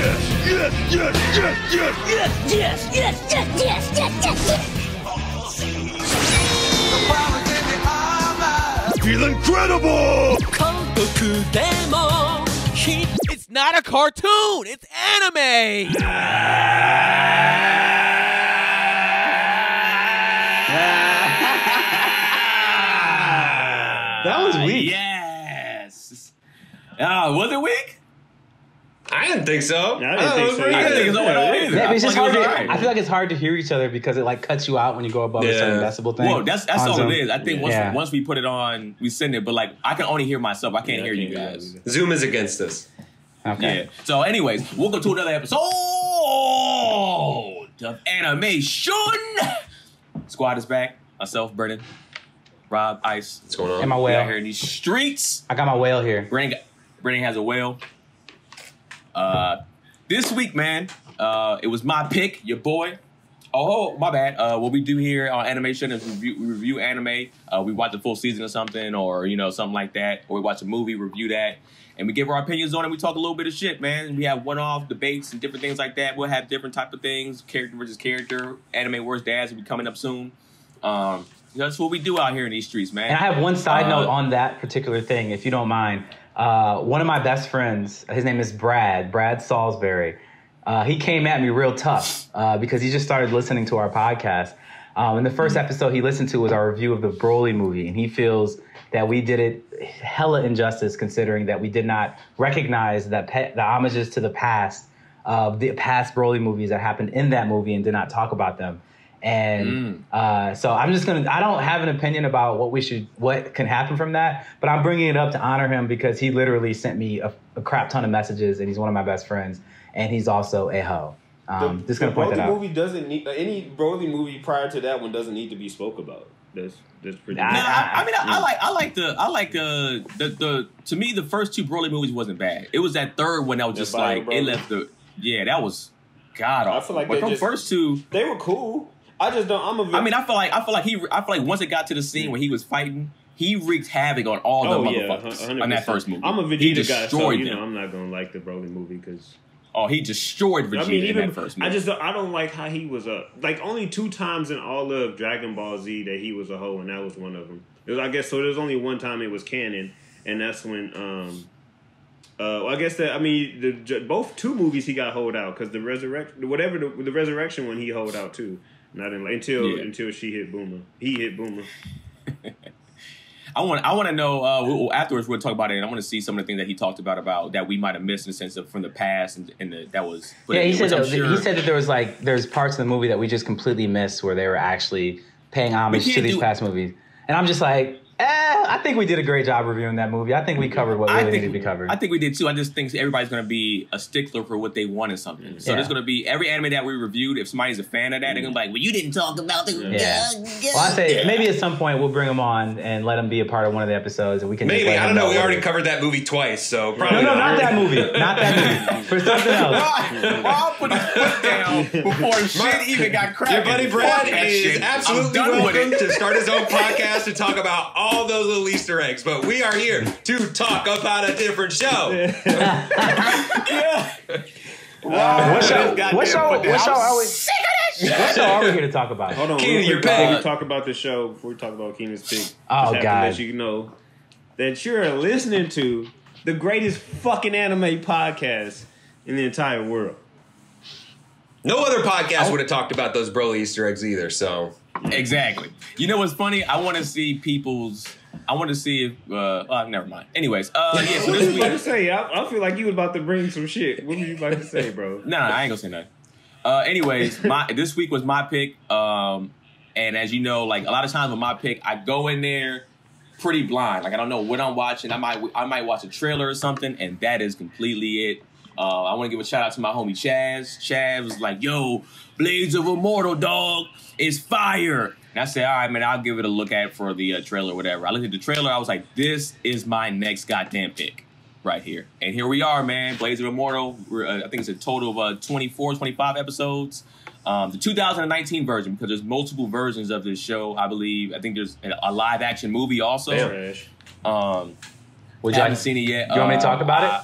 Feel incredible! It's not a cartoon, it's anime! That was weak. Yes. Was it weak? I didn't think so. I didn't think so. I didn't think so at all either. Yeah, it's just hard to, right. I feel like it's hard to hear each other because it like cuts you out when you go above a certain decibel thing. Well, that's all it is. I think once we put it on, we send it, but like I can only hear myself. I can't hear you guys. Zoom is against us. Okay. Yeah. So anyways, we'll go to another episode of Animeshun. Squad is back. Myself, Brennan, Rob, Ice. What's going on? And my We whale. out here in these streets. I got my whale here. Brennan has a whale. This week, man, it was my pick, your boy. Oh, my bad. What we do here on Animeshun is we review anime. We watch the full season or something, or something like that. Or we watch a movie, review that, and we give our opinions on it. We talk a little bit of shit, man. We have one-off debates and different things like that. We'll have different type of things, character versus character. Anime Wars Dads will be coming up soon. That's what we do out here in these streets, man. And I have one side note on that particular thing, if you don't mind. One of my best friends, his name is Brad Salisbury. He came at me real tough because he just started listening to our podcast. And the first episode he listened to was our review of the Broly movie. And he feels that we did it hella injustice considering that we did not recognize that the homages to the past Broly movies that happened in that movie and did not talk about them. And so I'm just I don't have an opinion about what can happen from that, but I'm bringing it up to honor him because he literally sent me a crap ton of messages and he's one of my best friends and he's also a hoe. Just gonna point that out. The Broly movie doesn't need any Broly movie prior to that one doesn't need to be spoke about. That's pretty. I like the to me the first two Broly movies wasn't bad. It was that third one that was just like it left that was god awful. I feel like the first two they were cool. I just don't. I feel like once it got to the scene where he was fighting, he wreaked havoc on all the motherfuckers 100%. on that first movie. I'm a Vegeta guy, so them. I'm not gonna like the Broly movie because he destroyed Vegeta in that first movie. I don't like how he was like only 2 times in all of Dragon Ball Z that he was a hoe, and that was one of them. I guess so. There's only one time it was canon, and that's when I guess that both 2 movies he got hold out because the resurrection one he hold out too. Not in, until she hit Boomer. He hit Boomer. I want to know afterwards. We'll talk about it. And I want to see some of the things that he talked about that we might have missed in the sense of from the past that was. He said that there's parts of the movie that we just completely missed where they were actually paying homage to these past movies, and I'm just like. I think we did a great job reviewing that movie. I think we covered what really needed to be covered. I think we did too. I just think everybody's going to be a stickler for what they want in something. So there's going to be every anime that we reviewed. If somebody's a fan of that, they're going to be like, "Well, you didn't talk about the." Well, I say maybe at some point we'll bring them on and let them be a part of one of the episodes, and we can. Maybe I don't know. We already covered that movie twice, so probably no, not that movie. Not that movie. For something else. Rob put his foot down before shit even got cracking. Your buddy Brad is absolutely welcome to start his own podcast and talk about all those little Easter eggs, but we are here to talk about a different show. What show are we here to talk about? Hold on, Keenan, before we talk about the show, before we talk about Keenan's pick, oh God, to let you know that you're listening to the greatest fucking anime podcast in the entire world. No other podcast would have talked about those Broly Easter eggs either. So exactly. You know what's funny? I want to see if. Never mind. Anyways, so what were you about to say? I feel like you was about to bring some shit. What were you about to say, bro? No, I ain't gonna say nothing. Anyways, this week was my pick. And as you know, like a lot of times with my pick, I go in there pretty blind. Like I don't know what I'm watching. I might watch a trailer or something, and that is completely it. I want to give a shout out to my homie Chaz. Chaz was like, "Yo, Blades of Immortal, dog, is fire." And I said, all right, man, I'll give it a look at for the trailer or whatever. I looked at the trailer. I was like, this is my next goddamn pick right here. And here we are, man. Blades of Immortal. I think it's a total of 24, 25 episodes. The 2019 version, because there's multiple versions of this show, I believe. I think there's a live action movie also. Trash. I haven't seen it yet. You want me to talk about it?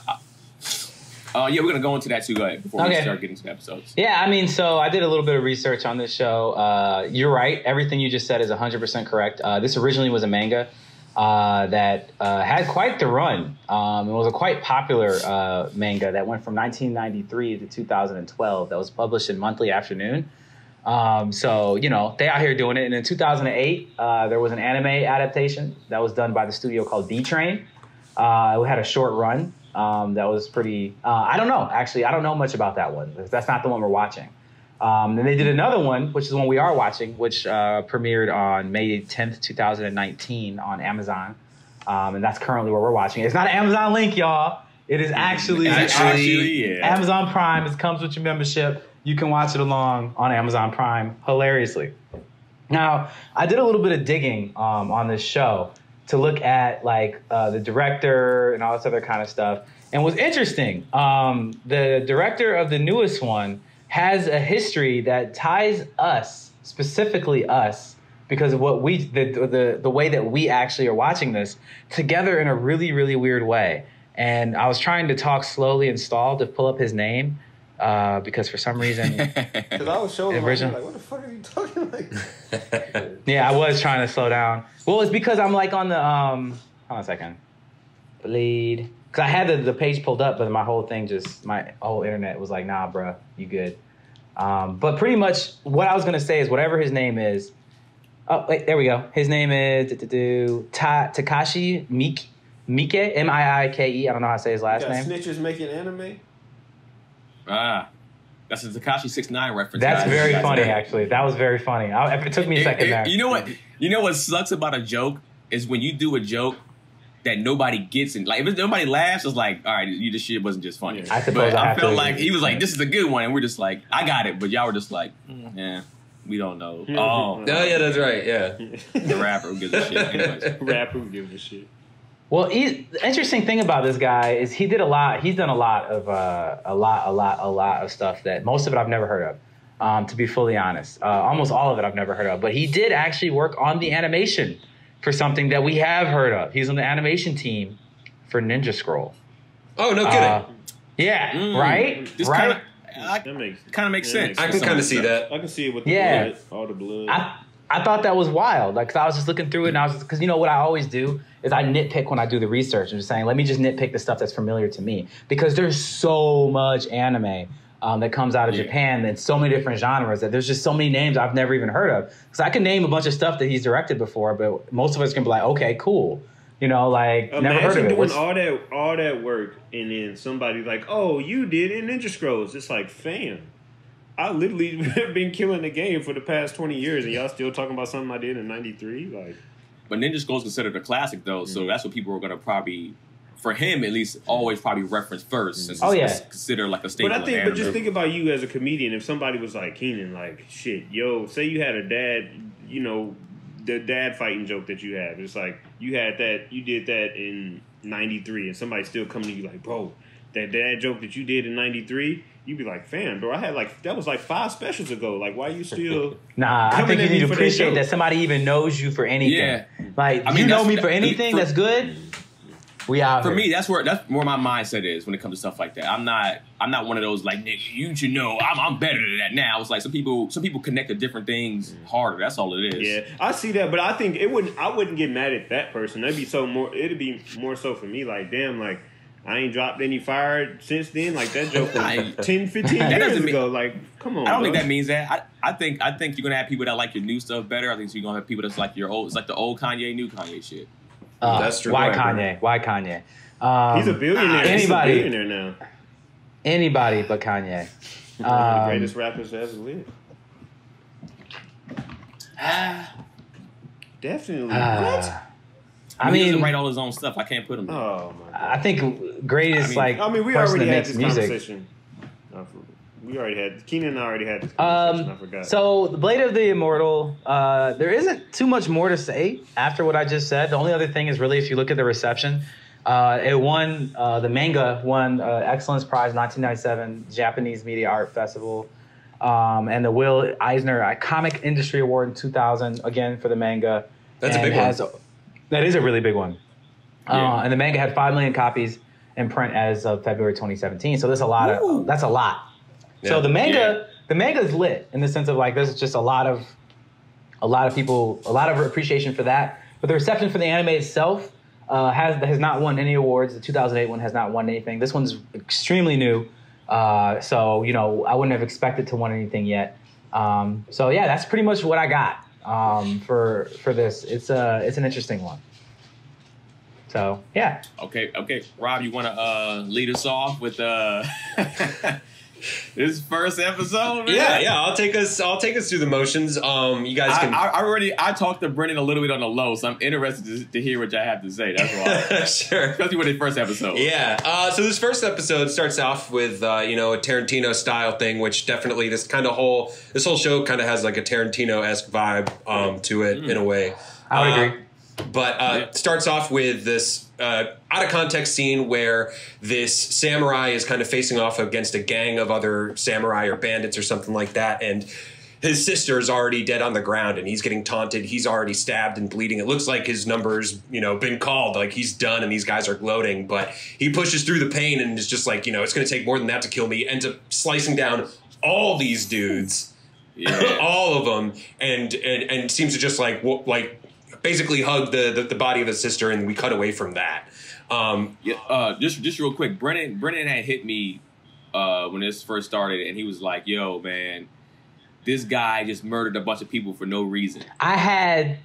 Yeah, we're gonna go into that too. Go ahead before we start getting to the episodes. Yeah, I mean, so I did a little bit of research on this show. You're right. Everything you just said is 100% correct. This originally was a manga that had quite the run. It was a quite popular manga that went from 1993 to 2012. That was published in Monthly Afternoon. So, you know, they out here doing it. And in 2008, there was an anime adaptation that was done by the studio called D-Train. It had a short run. That was pretty, I don't know, actually. I don't know much about that one. That's not the one we're watching. Then they did another one, which is the one we are watching, which premiered on May 10th, 2019 on Amazon. And that's currently where we're watching it. It's not an Amazon link, y'all. It is actually Amazon Prime. It comes with your membership. You can watch it along on Amazon Prime hilariously. Now, I did a little bit of digging on this show to look at like the director and all this other kind of stuff. And what's interesting, the director of the newest one has a history that ties us, specifically us, because of what we the way that we actually are watching this together in a really, really weird way. And I was trying to talk slowly and stall to pull up his name because for some reason, because I was showing him like, what the fuck are you talking like? Yeah, I was trying to slow down. Well, it's because I'm like on the hold on a second, bleed. Because I had the page pulled up, but my whole thing my whole internet was like, nah, bruh, you good. But pretty much what I was gonna say is whatever his name is. Oh, wait, there we go. His name is Takashi Miike, Miike. I don't know how to say his last name. Snitches making anime. That's a Tekashi 6ix9ine reference. That's guys. very funny, actually. That was very funny. It took me a second there. You know what? You know what sucks about a joke is when you do a joke that nobody gets it. Like if nobody laughs, it's like, all right, this shit wasn't just funny. I suppose I felt like he was like, this is a good one, and we're just like, I got it, but y'all were just like, yeah, we don't know. Oh yeah, that's right. Yeah, the rapper who gives a shit. Anyways. Rapper who gives a shit. Well, the interesting thing about this guy is he did a lot. He's done a lot of stuff that most of it I've never heard of. To be fully honest, almost all of it I've never heard of. But he did actually work on the animation for something that we have heard of. He's on the animation team for Ninja Scroll. Oh, no kidding. Yeah, right? This right? Kind of makes sense. I can kind of see that. I can see it with the blood, all the blood. I thought that was wild. Like, 'cause I was just looking through it, and I was because you know what I always do is I nitpick when I do the research. I'm just saying, let me just nitpick the stuff that's familiar to me because there's so much anime that comes out of Japan and so many different genres that there's just so many names I've never even heard of. Because I can name a bunch of stuff that he's directed before, but most of us can be like, okay, cool. You know, like never heard of it. Doing all that work, and then somebody like, oh, you did in Ninja Scrolls. It's like, fam, I literally been killing the game for the past 20 years, and y'all still talking about something I did in '93. Like, but Ninja Scrolls considered a classic though, so that's what people are gonna probably, for him at least, always probably reference first. Since it's considered like a staple. But just think about you as a comedian. If somebody was like, Keenan, like, shit, yo, say you had a dad, you know, the dad fighting joke that you have. It's like you did that in '93, and somebody's still coming to you like, bro, that dad joke that you did in '93. You'd be like, fam, bro, I had that was like 5 specials ago. Like, why are you still? Nah, I think you need to appreciate that somebody even knows you for anything. Yeah. Like, you know me for anything that's good. We out for here. me. That's where my mindset is when it comes to stuff like that. I'm not one of those like, nigga, you should know I'm better than that now. It's like some people connect to different things harder. That's all it is. Yeah, I see that, but I think I wouldn't get mad at that person. It'd be more so for me. Like, damn, like, I ain't dropped any fire since then. Like, that joke was 10, 15 years ago. Like, come on, I don't think that means that. I think you're going to have people that like your new stuff better. I think you're going to have people that's like your old. It's like the old Kanye, new Kanye shit. That's true. Why Kanye? Why Kanye? He's a billionaire. He's a billionaire now. Anybody but Kanye. One of the greatest rappers to ever live. Definitely. What? I mean, he doesn't write all his own stuff. I can't put him. Oh my God. I think greatest we already had this conversation. Keenan and I already had this conversation. I forgot. So the Blade of the Immortal, there isn't too much more to say after what I just said. The only other thing is really if you look at the reception, it won, the manga won Excellence Prize 1997 Japanese Media Art Festival, and the Will Eisner Comic Industry Award in 2000 again for the manga. That's a big one. That is a really big one. And the manga had 5 million copies in print as of February 2017. So that's a lot of that's a lot. Yeah. So the manga is lit in the sense of like there's just a lot of people, a lot of appreciation for that. But the reception for the anime itself has not won any awards. The 2008 one has not won anything. This one's extremely new. So I wouldn't have expected to win anything yet. So yeah, that's pretty much what I got for this. It's an interesting one. So yeah. Okay. Rob, you want to lead us off with this first episode? Man? Yeah. I'll take us through the motions. You guys can. I talked to Brennan a little bit on the low, so I'm interested to hear what y'all have to say. That's why. Sure. Especially with the first episode. Yeah. So this first episode starts off with a Tarantino style thing, which definitely this whole show kind of has like a Tarantino-esque vibe to it in a way. I would agree. But it starts off with this out of context scene where this samurai is kind of facing off against a gang of other samurai or bandits or something like that, and his sister is already dead on the ground, and he's getting taunted. He's already stabbed and bleeding. It looks like his number's been called, like he's done, and these guys are gloating. But he pushes through the pain and is just like, it's going to take more than that to kill me. Ends up slicing down all these dudes, all of them, and seems to just like basically hug the body of his sister, and we cut away from that. Just real quick, Brennan had hit me when this first started, and he was like, "Yo, man, this guy just murdered a bunch of people for no reason." I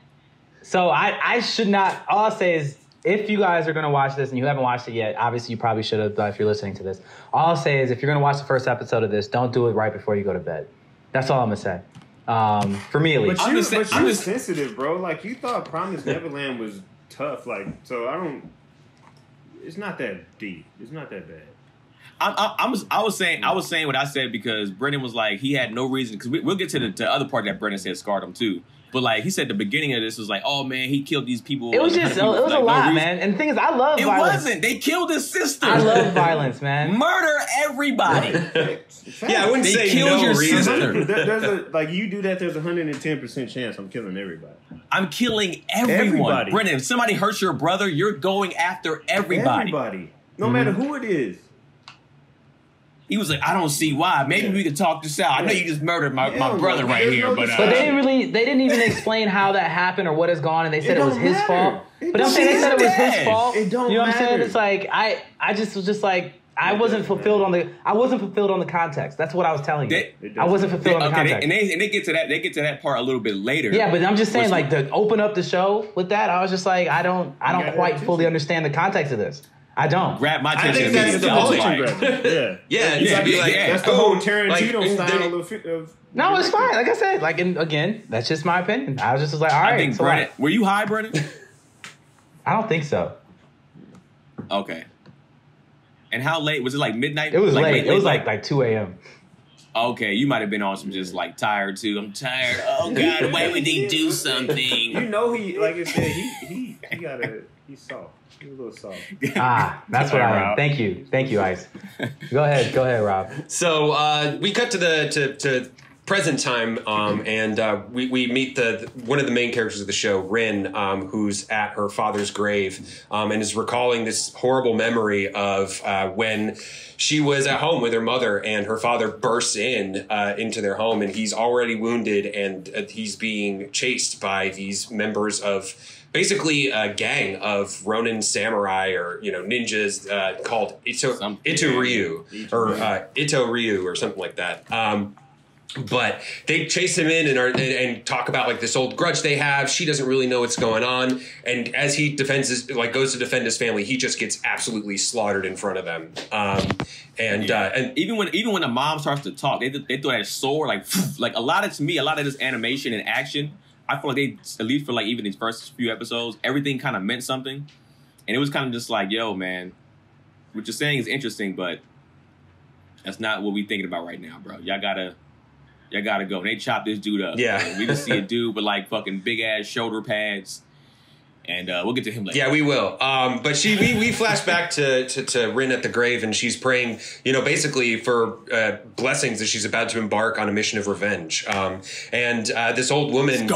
should not. All I'll say is, if you guys are going to watch this and you haven't watched it yet, obviously you probably should have if you're listening to this. All I'll say is, if you're going to watch the first episode of this, don't do it right before you go to bed. That's all I'm going to say. For me at least. But you're sensitive, bro. Like, you thought Promised Neverland was tough. Like, so I don't... It's not that deep. It's not that bad. I was saying what I said because Brendan was like, he had no reason... Because we'll get to the other part that Brendan said scarred him, too. But, like, he said the beginning of this was like, oh, man, he killed these people. It was just... It was like, a lot, man. And the thing is, I love violence. It wasn't. They killed his sister. I love violence, man. Murder everybody. Yeah, I wouldn't say no reason. There's you do that, there's 110% chance I'm killing everybody. I'm killing everyone. Brennan, if somebody hurts your brother, you're going after everybody. Everybody. No matter who it is. He was like, I don't see why. Maybe we could talk this out. I know you just murdered my brother right here, but they didn't even explain how that happened or what has gone, and they said it was his fault. But I'm saying they said it was his fault. It don't matter. You know what I'm saying? It's like I just was just like I wasn't fulfilled on the context. That's what I was telling you. I wasn't fulfilled on the context. And they get to that. They get to that part a little bit later. Yeah, but I'm just saying, like, to open up the show with that, I was just like, I don't quite fully understand the context of this. I don't. Grab my attention. I think that's the whole That's the whole Tarantino style of... No, it's fine. Like I said, and again, that's just my opinion. I was just like, all right. I think Brennan, were you high, Brennan? I don't think so. Okay. And how late? Was it like midnight? It was late. It was like 2 a.m. Okay, you might have been on some just like tired too. I'm tired. Oh God, why would they do something? He, like I said, he's soft. He's a little soft. That's what I am. Thank you, Ice. Go ahead, Rob. So we cut to present time, and we meet one of the main characters of the show, Rin, who's at her father's grave, and is recalling this horrible memory of when she was at home with her mother, and her father bursts into their home, and he's already wounded, and he's being chased by these members of basically a gang of Ronin samurai or ninjas called Ito Ryu or something like that. But they chase him in and talk about like this old grudge they have. She doesn't really know what's going on, and as he goes to defend his family, he just gets absolutely slaughtered in front of them. And even when the mom starts to talk, they throw that sword like a lot of this animation and action. I feel like they, at least for like even these first few episodes, everything kind of meant something, and it was kind of just like, yo, man, what you're saying is interesting, but that's not what we thinking about right now, bro. Y'all gotta go. And they chop this dude up. Yeah. We just see a dude with like fucking big ass shoulder pads, And we'll get to him later. Yeah, we will. But we flash back to Rin at the grave, and she's praying, basically for blessings as she's about to embark on a mission of revenge. And this old woman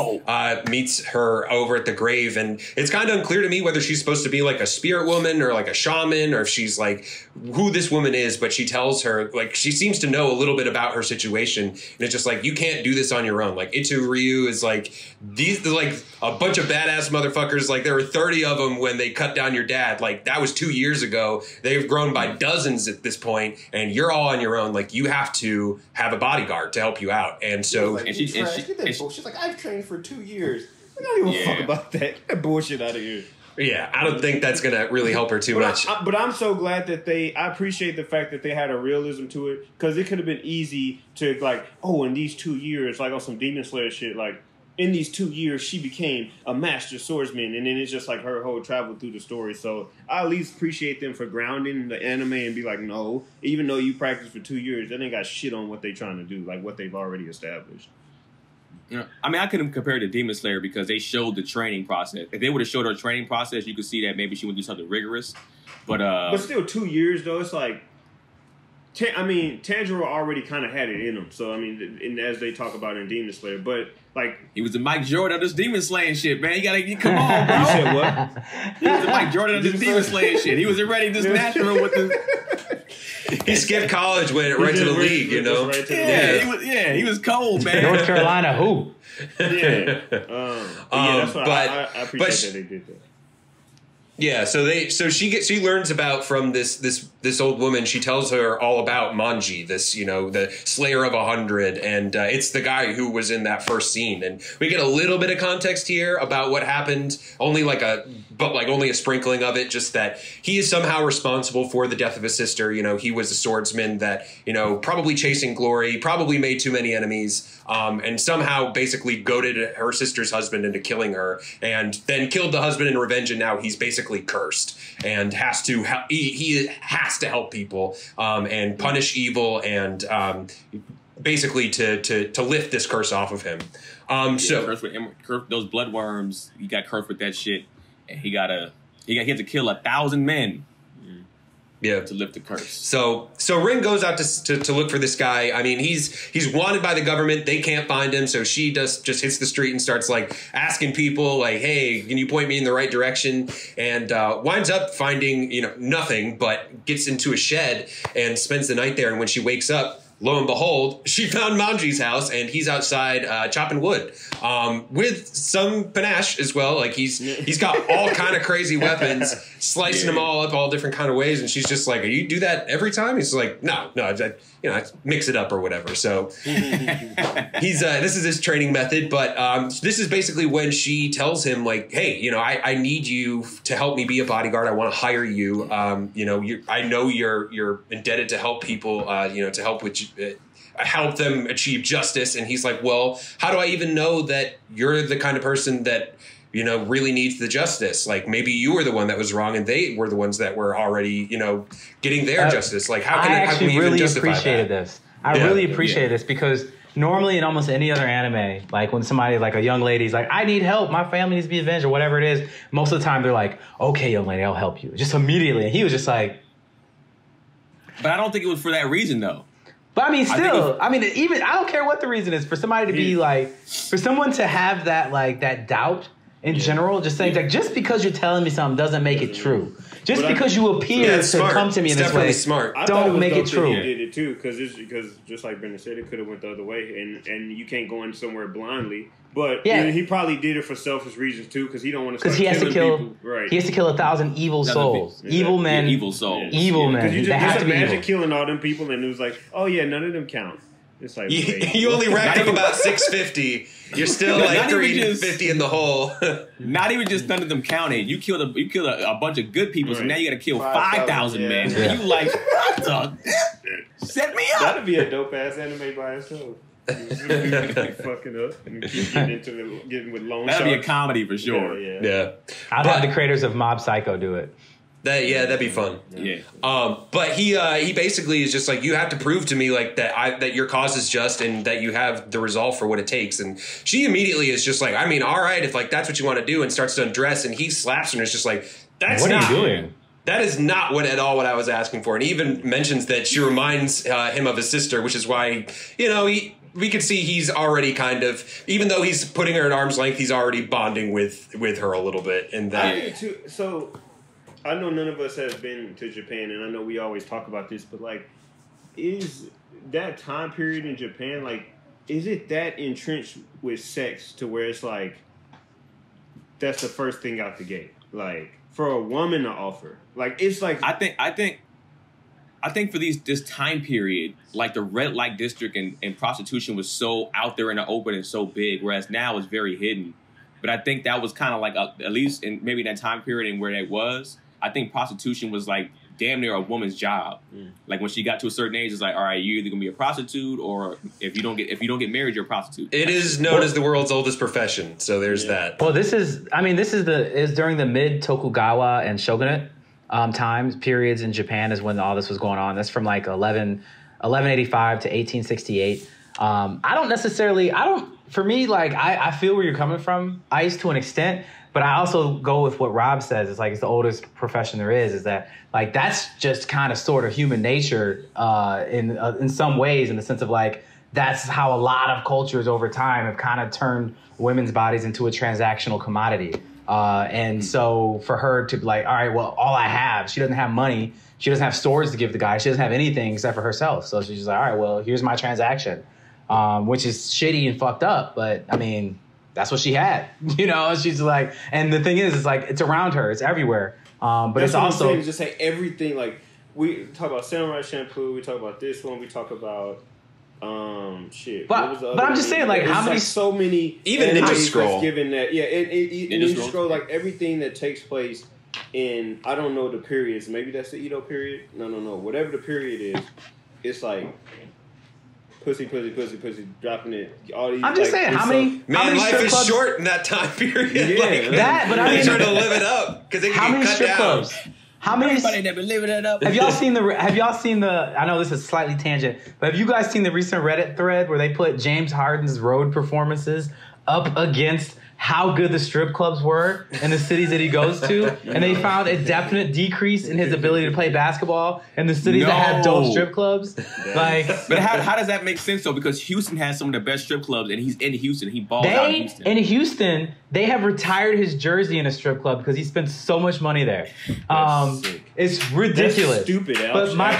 meets her over at the grave, and it's kind of unclear to me whether she's supposed to be like a spirit woman or like a shaman, or if she's like who this woman is. But she tells her, like, she seems to know a little bit about her situation, and it's just like, you can't do this on your own. Like, Itu Ryu is like, these like a bunch of badass motherfuckers. Like, there were 30 of them when they cut down your dad. Like, that was 2 years ago. They've grown by dozens at this point, and you're all on your own. Like, you have to have a bodyguard to help you out. And so, like, she's like, I've trained for 2 years. I don't even fuck about that. Get that bullshit out of here. Yeah, I don't think that's going to really help her too much. But I'm so glad that I appreciate the fact that they had a realism to it, because it could have been easy to, like, in these 2 years, like on some Demon Slayer shit, like, in these 2 years, she became a master swordsman, and then it's just like her whole travel through the story. So I at least appreciate them for grounding the anime and be like, no, even though you practiced for 2 years, that ain't got shit on what they trying to do, like what they've already established. Yeah, I mean, I couldn't compare it to Demon Slayer because they showed the training process. If they would have showed her training process, you could see that maybe she would do something rigorous. But still, 2 years though, it's like, Tanjiro already kind of had it in him. So I mean, and as they talk about in Demon Slayer, but like, he was the Mike Jordan of this Demon Slaying shit, man. You gotta come on, bro. You said what? He was the Mike Jordan of this Demon Slaying shit. He was already this natural with the. He skipped college, went right to the league, He was cold, man. North Carolina, who? Yeah. That's what I appreciate that they did that. Yeah, so she learns about from this old woman. She tells her all about Manji, this, the Slayer of 100, and it's the guy who was in that first scene. And we get a little bit of context here about what happened, only a sprinkling of it, just that he is somehow responsible for the death of his sister. He was a swordsman that, probably chasing glory, probably made too many enemies, and somehow basically goaded her sister's husband into killing her, and then killed the husband in revenge, and now he's basically cursed and has to he has to help people and punish evil and basically to lift this curse off of him. Cursed with those blood worms, he got cursed with that shit, and he had to kill 1,000 men. Yeah, to lift the curse. So Rin goes out to look for this guy. I mean, he's wanted by the government. They can't find him, so she just hits the street and starts like asking people, like, "Hey, can you point me in the right direction?" And winds up finding nothing, but gets into a shed and spends the night there. And when she wakes up, lo and behold, she found Manji's house, and he's outside chopping wood with some panache as well. Like he's got all kind of crazy weapons, slicing them all up all different kind of ways. And she's just like, "You do that every time?" He's like, "No, I mix it up or whatever." So this is his training method. But this is basically when she tells him, like, "Hey, I need you to help me be a bodyguard. I want to hire you. I know you're indebted to help people. To help with." Help them achieve justice. And he's like, "Well, how do I even know that you're the kind of person that really needs the justice? Like, maybe you were the one that was wrong and they were the ones that were already getting their justice. Like, how can we even justify appreciated that?" this. I really appreciated this because normally in almost any other anime, like when somebody, like a young lady's like, "I need help, my family needs to be avenged," or whatever it is, most of the time they're like, "Okay, young lady, I'll help you," just immediately. And he was just like, but I don't think it was for that reason though. But I mean, still, I don't care what the reason is, for somebody to be like, for someone to have that, like, that doubt in general, just saying, like, just because you're telling me something doesn't make it true. Just because you appear to come to me in this way, don't make it true. He did it too, because just like Brendan said, it could have went the other way, and you can't go in somewhere blindly. But he probably did it for selfish reasons too, because he don't want to start killing people. Right. He has to kill 1,000 evil souls, evil men, evil souls, evil men. Because you just imagine killing all them people, and it was like, oh yeah, none of them count. It's like you only racked up about 650. You're still like 350 in the hole. Not even just none of them counted. You killed a bunch of good people, so now you got to kill 5,000 men. Yeah. You like, set me up. That'd be a dope ass anime by itself. Fucking up and keep getting with loan. That'd be a comedy for sure. Yeah. I'd have the creators of Mob Psycho do it. That'd be fun. Yeah. But he basically is just like, you have to prove to me like that your cause is just and that you have the resolve for what it takes. And she immediately is just like, I mean, all right, if like that's what you want to do, and starts to undress, and he slaps her and is just like, What are you doing? That is not at all what I was asking for. And he even mentions that she reminds him of his sister, which is why, we could see he's already kind of, even though he's putting her at arm's length, he's already bonding with her a little bit. And that. So I know none of us has been to Japan, and I know we always talk about this, but like, is that time period in Japan, like, is it that entrenched with sex to where it's like, that's the first thing out the gate? Like, for a woman to offer, like, it's like, I think for this time period, like the red light district and prostitution was so out there in the open and so big, whereas now it's very hidden. But I think that was kind of like, at least in maybe that time period and where it was, I think prostitution was like damn near a woman's job. Like when she got to a certain age, it's like, all right, you're either gonna be a prostitute, or if you don't get married, you're a prostitute. It is known as the world's oldest profession, so there's that. Well, this is during the mid Tokugawa and shogunate times periods in Japan is when all this was going on. That's from like 1185 to 1868. For me, like, I feel where you're coming from, Ice, to an extent, but I also go with what Rob says. It's like, it's the oldest profession there is that, like, that's just kind of sort of human nature in some ways, in the sense of, like, that's how a lot of cultures over time have kind of turned women's bodies into a transactional commodity. And so for her to be like, all right, well, all I have, she doesn't have money. She doesn't have stores to give the guy. She doesn't have anything except for herself. So she's just like, all right, well, here's my transaction, which is shitty and fucked up. But I mean, that's what she had, she's like, and the thing is, it's like, it's around her. It's everywhere. But that's it's what also I'm saying, just say everything. Like, we talk about Samurai Shampoo. We talk about this one. We talk about, shit. But I'm just saying, like, how many, like so many, even Ninja Scroll, given that, Ninja Scroll, like everything that takes place in, I don't know the periods. Maybe that's the Edo period. No. Whatever the period is, it's like pussy, dropping it. All these. I'm just saying, how many life is clubs? Short in that time period. Yeah, like, that, but I mean, they try to live it up because they how can many get cut strip down. clubs? How many? Everybody that been living it up. Have y'all seen the? I know this is slightly tangent, but have you guys seen the recent Reddit thread where they put James Harden's road performances up against how good the strip clubs were in the cities that he goes to, and they found a definite decrease in his ability to play basketball in the cities that have dope strip clubs. Like, but how does that make sense though? Because Houston has some of the best strip clubs, and he's in Houston. He balls out in Houston. In Houston, they have retired his jersey in a strip club because he spent so much money there. It's ridiculous. That's stupid. But my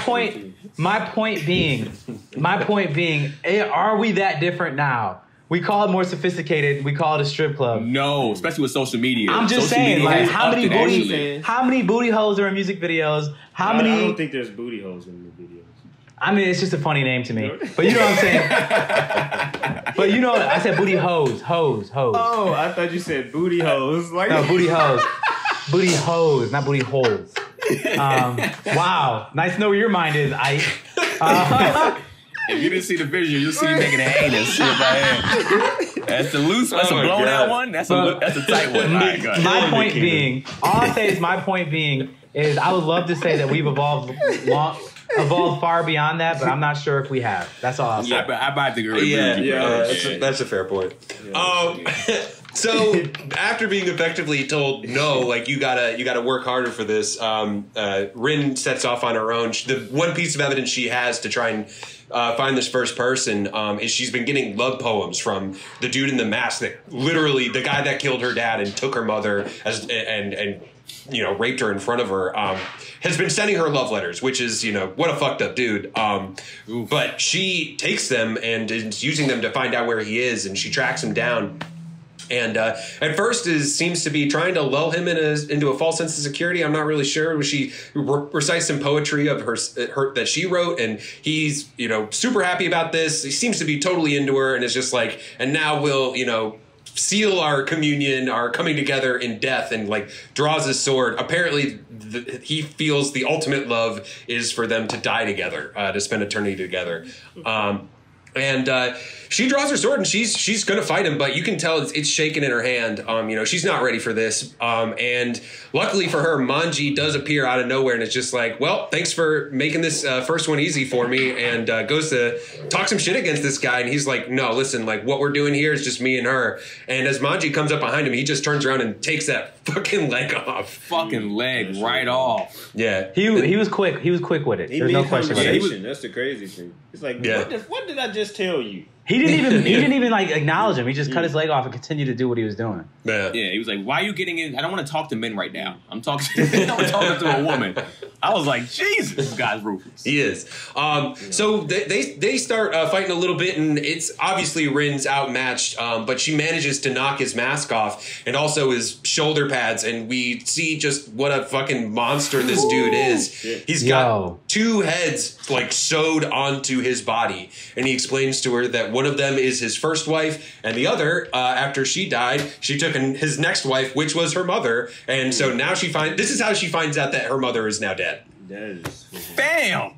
point being, are we that different now? We call it more sophisticated. We call it a strip club. No, especially with social media. I'm just social saying, like, how many booty holes are in music videos? I don't think there's booty holes in the videos. I mean, it's just a funny name to me. But you know what I'm saying? But you know, I said booty hoes. Oh, I thought you said booty hoes. Like, no, booty hoes. Booty hoes, not booty holes. Wow. Nice to know where your mind is, Ike. If you didn't see the visual, you'll see me making an anus shit by hand. That's the loose one. That's a blown out one. That's a tight one. My point being, all I say is my point being is I would love to say that we've evolved far beyond that, but I'm not sure if we have. That's all I'll say. I buy the girl. That's a fair point. So after being effectively told no, like you gotta work harder for this, Rin sets off on her own. The one piece of evidence she has to try and find this first person is she's been getting love poems from the dude in the mask that literally the guy that killed her dad and took her mother and raped her in front of her, has been sending her love letters, which is, what a fucked up dude. But she takes them and is using them to find out where he is, and she tracks him down. And at first seems to be trying to lull him into a false sense of security. I'm not really sure. She recites some poetry of her that she wrote, and he's super happy about this. He seems to be totally into her, and it's just like, and now we'll seal our communion, our coming together in death, and like draws his sword. Apparently, he feels the ultimate love is for them to die together, to spend eternity together. And she draws her sword and she's going to fight him, but you can tell it's shaking in her hand. She's not ready for this. And luckily for her, Manji does appear out of nowhere and it's just like, well, thanks for making this first one easy for me, and goes to talk some shit against this guy. And he's like, no, listen, like what we're doing here is just me and her. And as Manji comes up behind him, he just turns around and takes that fucking leg off. Fucking leg right off. Yeah. He was quick. He was quick with it. There's no question about it. That's the crazy thing. It's like, Yeah. what did I just tell you? He didn't even like acknowledge him. He just cut his leg off and continued to do what he was doing. Yeah. Yeah, he was like, why are you getting in? I don't want to talk to men right now. I'm talking to a woman. I was like, Jesus, this guy's ruthless. He is. So they start fighting a little bit, and it's obviously Rin's outmatched, but she manages to knock his mask off and also his shoulder pads, and we see just what a fucking monster this dude is. He's got two heads like sewed onto his body, and he explains to her that one of them is his first wife, and the other, after she died, she took his next wife, which was her mother, and so now this is how she finds out that her mother is now dead. That is Bam!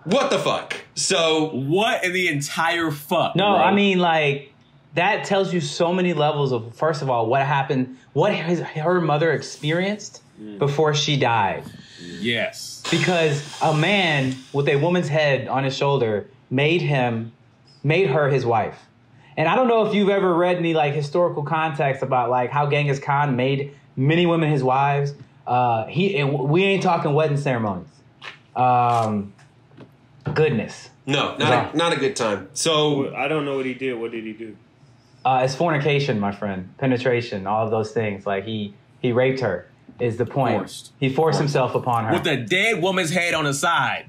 What the fuck? So What in the entire fuck? No, bro? I mean, like, that tells you so many levels of, first of all, what happened, what her mother experienced before she died. Yes. Because a man with a woman's head on his shoulder made her his wife. And I don't know if you've ever read any like historical context about like how Genghis Khan made many women his wives. We ain't talking wedding ceremonies. Goodness. no, not a good time. So I don't know what he did. What did he do? It's fornication, my friend. Penetration, all of those things. Like he raped her is the point. He forced himself upon her. With a dead woman's head on the side.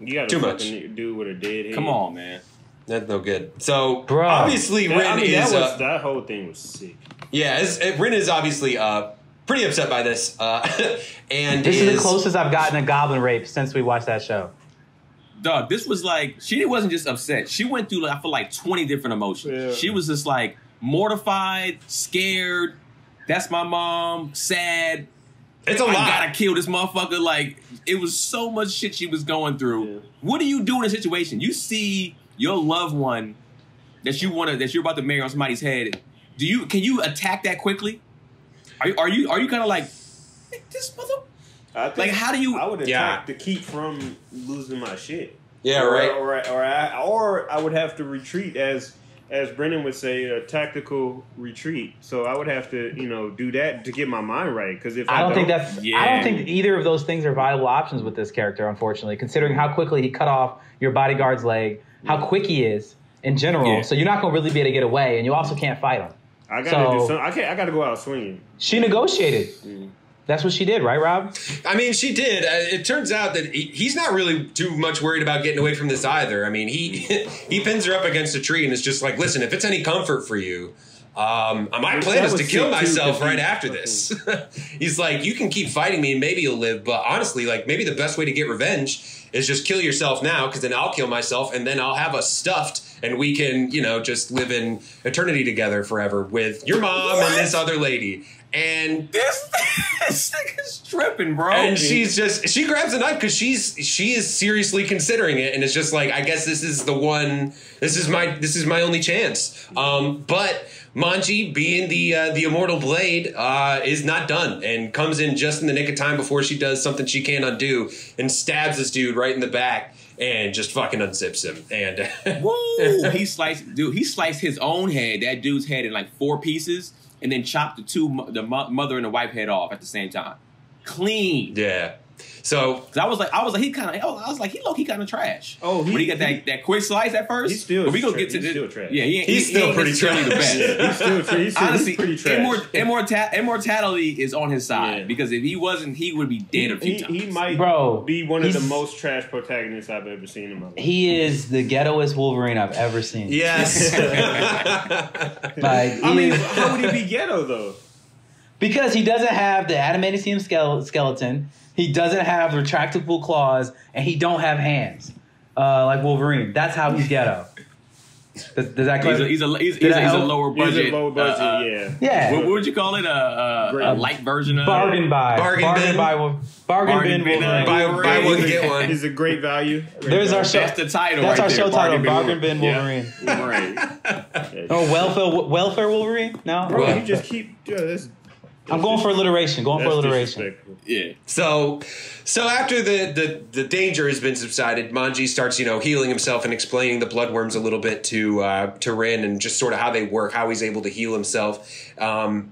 You got Too to much. dude with a dead head. Come on, man. that's no good. So Bro. obviously Rin is that whole thing was sick. Rin is obviously pretty upset by this, and This is the closest I've gotten to goblin rape since we watched that show. Dog, this was like, she wasn't just upset. She went through, like, I feel like 20 different emotions. Yeah. She was just like mortified, scared. That's my mom. Sad. It's a lot. I gotta kill this motherfucker. Like, it was so much shit she was going through. Yeah. What do you do in a situation? You see your loved one that you're about to marry on somebody's head. Can you attack that quickly? Are you kind of like, this mother? I think Like, how do you? I would attack to keep from losing my shit. Yeah, right. Or I would have to retreat, as Brennan would say, a tactical retreat. So I would have to, do that to get my mind right. Because if I don't think I don't think either of those things are viable options with this character, unfortunately, considering how quickly he cut off your bodyguard's leg, how quick he is in general. Yeah. So you're not going to really be able to get away, and you also can't fight him. I gotta do something. I gotta go out swinging. She negotiated. That's what she did, right, Rob? I mean, she did. It turns out that he's not really too much worried about getting away from this either. I mean, he pins her up against a tree and is just like, listen, if it's any comfort for you, my plan is to kill myself right after this. He's like, you can keep fighting me and maybe you'll live, but honestly, like maybe the best way to get revenge is just kill yourself now, because then I'll kill myself and then I'll have us stuffed and we can, just live in eternity together forever with your mom and this other lady. And This nigga's tripping, bro. and she grabs a knife because she is seriously considering it, and it's just like, I guess this is the one. This is my only chance. But Manji, being the immortal blade, is not done and comes in just in the nick of time before she does something she can't undo and stabs this dude right in the back and just fucking unzips him. And Woo! He sliced his own head, that dude's head, in like 4 pieces. And then chopped the mother and the wife head off at the same time, clean. yeah. So Cause I was like, he low-key kind of trash. Oh, when he got that quick slice at first. He's still. But we gonna trash. get to He's this. still trash. Yeah, he's still ain't pretty necessarily trash. the best. He's Honestly, pretty trash. immortality is on his side, Yeah. because if he wasn't, he would be dead a few times. He might be one of the most trash protagonists I've ever seen in my life. He is the ghettoest Wolverine I've ever seen. yes. Like, How would he be ghetto though? because he doesn't have the adamantium skeleton, he doesn't have retractable claws, and he don't have hands like Wolverine. That's how he's ghetto. Does that clarify? He's a lower He's budget. a low budget, Yeah. What would you call it? A light version of Bargain buy. Bargain bin. Bargain bin bin, Wolverine. Buy one, get one. He's a great value. There's our show. That's the title. That's right our show there, title. Bargain Bargain bin Wolverine. Right. Oh, welfare Wolverine? No. Bro, Well, you just keep. That's I'm going for alliteration. disrespectful. Yeah. So after the danger has been subsided, Manji starts, healing himself and explaining the bloodworms a little bit to Rin and just sort of how they work, how he's able to heal himself. As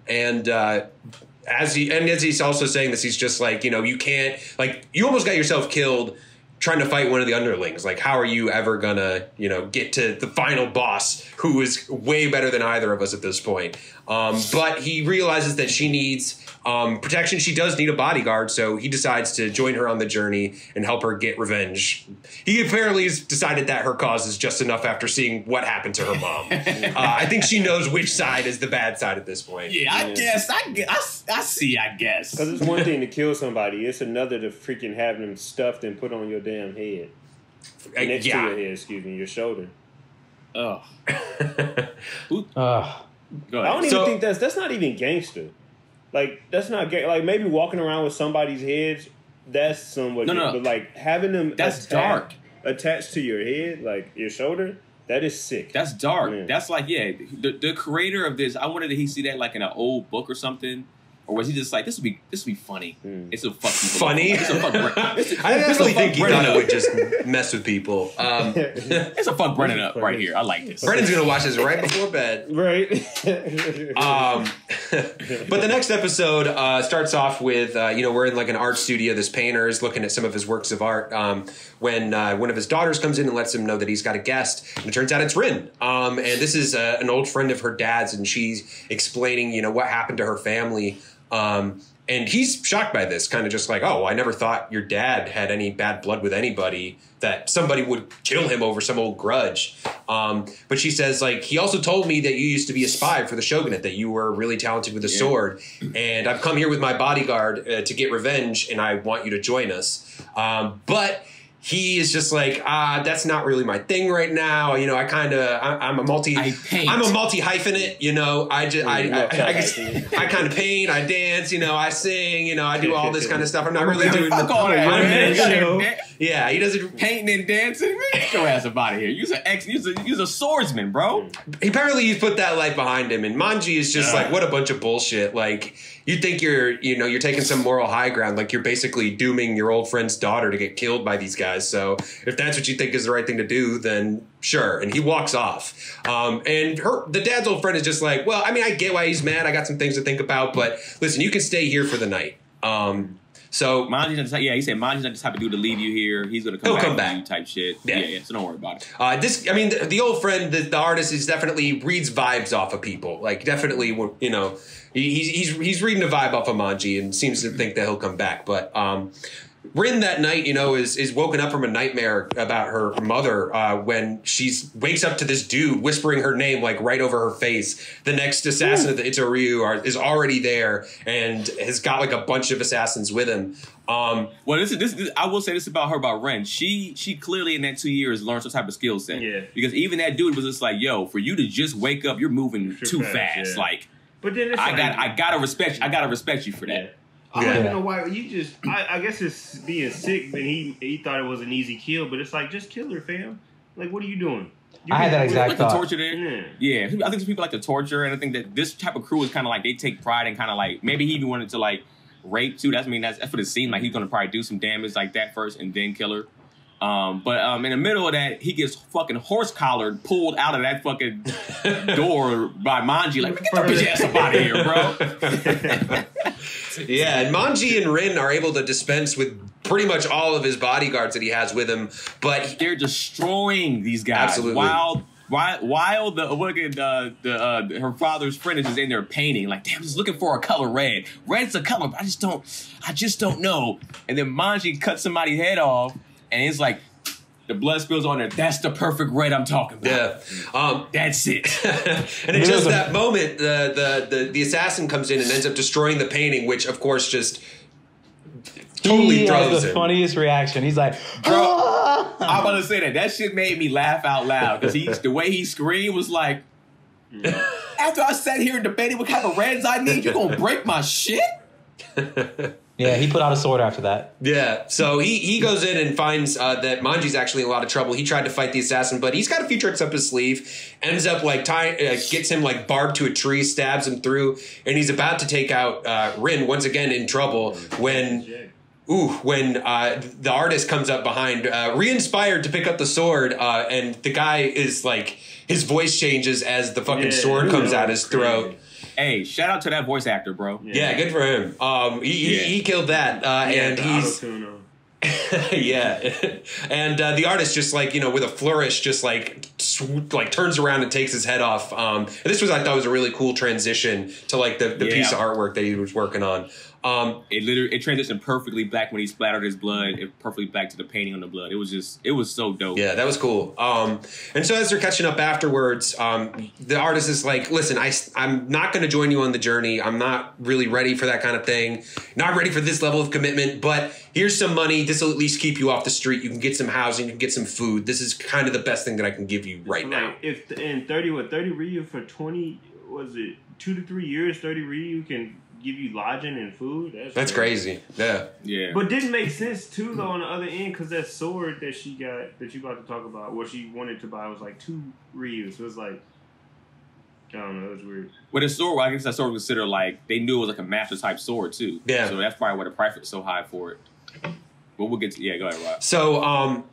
he's also saying this, he's just like, you can't, like, you almost got yourself killed trying to fight one of the underlings. Like, how are you ever gonna, get to the final boss who is way better than either of us at this point? But he realizes that she needs protection. She does need a bodyguard, so he decides to join her on the journey and help her get revenge. He apparently has decided that her cause is just enough after seeing what happened to her mom. I think she knows which side is the bad side at this point. Yeah, I guess. I guess. Because it's one thing to kill somebody, it's another to freaking have them stuffed and put on your damn head. Next to your head, your shoulder. Oh. Go I don't even think that's not even gangster. Like, that's not like, maybe walking around with somebody's heads, that's somewhat. No. But like having them dark attached to your head, like your shoulder, that is sick. That's dark. Man. That's like, the creator of this, I wonder did he see that like in an old book or something? Or was he just like, this would be funny? It's a fuck people. Funny? It's a fuck. I definitely think he thought it would just mess with people. It's a fuck Brennan up right here. I like this. Brennan's going to watch this right before bed. Right. But the next episode starts off with, we're in like an art studio. This painter is looking at some of his works of art when one of his daughters comes in and lets him know that he's got a guest. And it turns out it's Rin. And this is an old friend of her dad's, and she's explaining, what happened to her family. And he's shocked by this, kind of just like, oh, I never thought your dad had any bad blood with anybody, that somebody would kill him over some old grudge. But she says, like, he also told me that you used to be a spy for the shogunate, that you were really talented with a sword. And I've come here with my bodyguard to get revenge, and I want you to join us. But he is just like, that's not really my thing right now. I'm a multi hyphenate. I kind of paint, I dance, I sing, I do all this kind of stuff. I'm not really doing fuck all that, man. Yeah, he doesn't painting and dancing. Get your ass up out of here. You're a swordsman, bro. Apparently, he's put that life behind him, and Manji is just like, what a bunch of bullshit. Like, you think you're taking some moral high ground, like you're basically dooming your old friend's daughter to get killed by these guys. So if that's what you think is the right thing to do, then sure. And he walks off. And the dad's old friend is just like, well, I mean, I get why he's mad. I got some things to think about, but listen, you can stay here for the night. So Manji's not, he said Manji's not the type of dude to leave you here. He's gonna come back. You type shit. Yeah. So don't worry about it. The old friend, the artist, is definitely reads vibes off of people. Like, definitely, he's reading a vibe off of Manji and seems to think that he'll come back. But Rin that night, is woken up from a nightmare about her mother when she wakes up to this dude whispering her name like right over her face. The next assassin of the Itoryu is already there and has got like a bunch of assassins with him. This I will say this about Ren. She clearly in that 2 years learned some type of skill set. Yeah. Because even that dude was just like, yo, for you to just wake up, you're moving too fast. Yeah. Like, but then I gotta respect you for that. Yeah. I don't even know why you just. I guess it's being sick, and he thought it was an easy kill, but it's like, just kill her, fam. Like, what are you doing? I had that exact thought. The torture there. Yeah, I think some people like to torture, and I think that this type of crew is kind of like they take pride in kind of like maybe he even wanted to like rape too. That's what it seemed like. He's gonna probably do some damage like that first and then kill her. But in the middle of that, he gets fucking horse collared, pulled out of that fucking door by Manji. Like, get the bitch ass up out of here, bro. Yeah, and Manji and Rin are able to dispense with pretty much all of his bodyguards that he has with him, but they're destroying these guys. Absolutely. While her father's friend is just in there painting, like, damn, I'm just looking for a color red. Red's a color, but I just don't know. And then Manji cuts somebody's head off, and it's like the blood spills on there. That's the perfect red I'm talking about. Yeah, that's it. And in just that moment, the assassin comes in and ends up destroying the painting, which of course just totally throws him. He has the funniest reaction. He's like, bro. I'm about to say that shit made me laugh out loud because the way he screamed was like, after I sat here and debated what kind of reds I need, you gonna break my shit? Yeah, he put out a sword after that. Yeah, so he goes in and finds that Manji's actually in a lot of trouble. He tried to fight the assassin, but he's got a few tricks up his sleeve. Ends up like gets him like barbed to a tree, stabs him through, and he's about to take out Rin once again in trouble when the artist comes up behind, re-inspired to pick up the sword, and the guy is like, his voice changes as the fucking sword comes out his throat. Hey, shout out to that voice actor, bro. Yeah, good for him. He killed that, and he's yeah, and the artist just like with a flourish, just like turns around and takes his head off. And this was I thought was a really cool transition to like the piece of artwork that he was working on. It transitioned perfectly back when he splattered his blood. Perfectly back to the painting on the blood. It was so dope. Yeah, that was cool. And so as they're catching up afterwards, the artist is like, "Listen, I'm not going to join you on the journey. I'm not really ready for that kind of thing. Not ready for this level of commitment. But here's some money. This will at least keep you off the street. You can get some housing. You can get some food. This is kind of the best thing that I can give you right now." If in 30 Ryu for 20, was it 2 to 3 years? 30 Ryu can give you lodging and food. That's crazy. Yeah. But didn't make sense too though on the other end because that sword that she got that you about to talk about, what she wanted to buy was like 2 Ryus. So it was like, I don't know, it was weird. With a sword, I guess that sword was considered like they knew it was like a master type sword too. Yeah. So that's probably why the price was so high for it. But we'll get to go ahead, Rob. So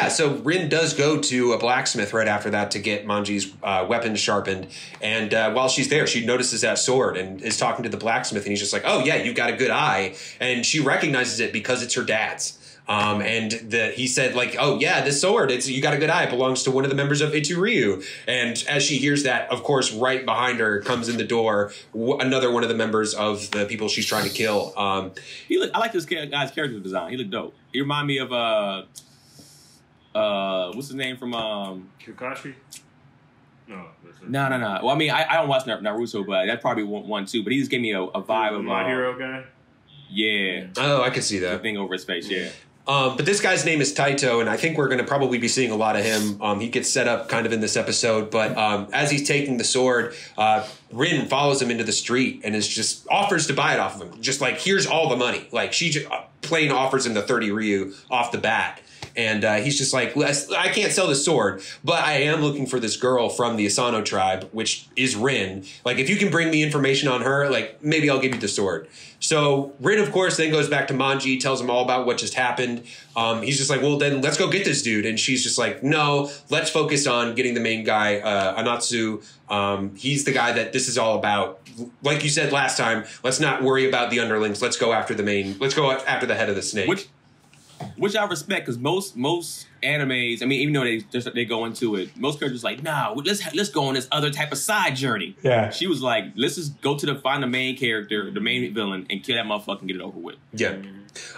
so Rin does go to a blacksmith right after that to get Manji's weapons sharpened. And while she's there, she notices that sword and is talking to the blacksmith. And he's just like, "Oh, yeah, you've got a good eye." And she recognizes it because it's her dad's. And he said, like, "Oh, yeah, this sword, you got a good eye. It belongs to one of the members of Ryu." And as she hears that, of course, right behind her comes in the door another one of the members of the people she's trying to kill. I like this guy's character design. He looked dope. He remind me of what's his name from Kakashi? No. Well, I mean, I don't watch Naruto, but that's probably one too. But he just gave me a vibe of My Hero guy. Yeah. Oh, I could see that. The thing over his face. Yeah. But this guy's name is Taito, and I think we're going to probably be seeing a lot of him. He gets set up kind of in this episode, but as he's taking the sword, Rin follows him into the street and is just offers to buy it off of him. Just like, here's all the money. Like, she just plain offers him the 30 Ryu off the bat. And he's just like, I can't sell this sword, but I am looking for this girl from the Asano tribe, which is Rin. Like, if you can bring me information on her, like, maybe I'll give you the sword. So Rin, of course, then goes back to Manji, tells him all about what just happened. He's just like, well, then let's go get this dude. And she's just like, no, let's focus on getting the main guy, Anatsu. He's the guy that this is all about. Like you said last time, let's not worry about the underlings. Let's go after after the head of the snake. Which I respect, because most animes, I mean, even though they go into it, most characters like, nah, let's go on this other type of side journey. Yeah. She was like, let's just go to find the main character, the main villain, and kill that motherfucker and get it over with. Yeah.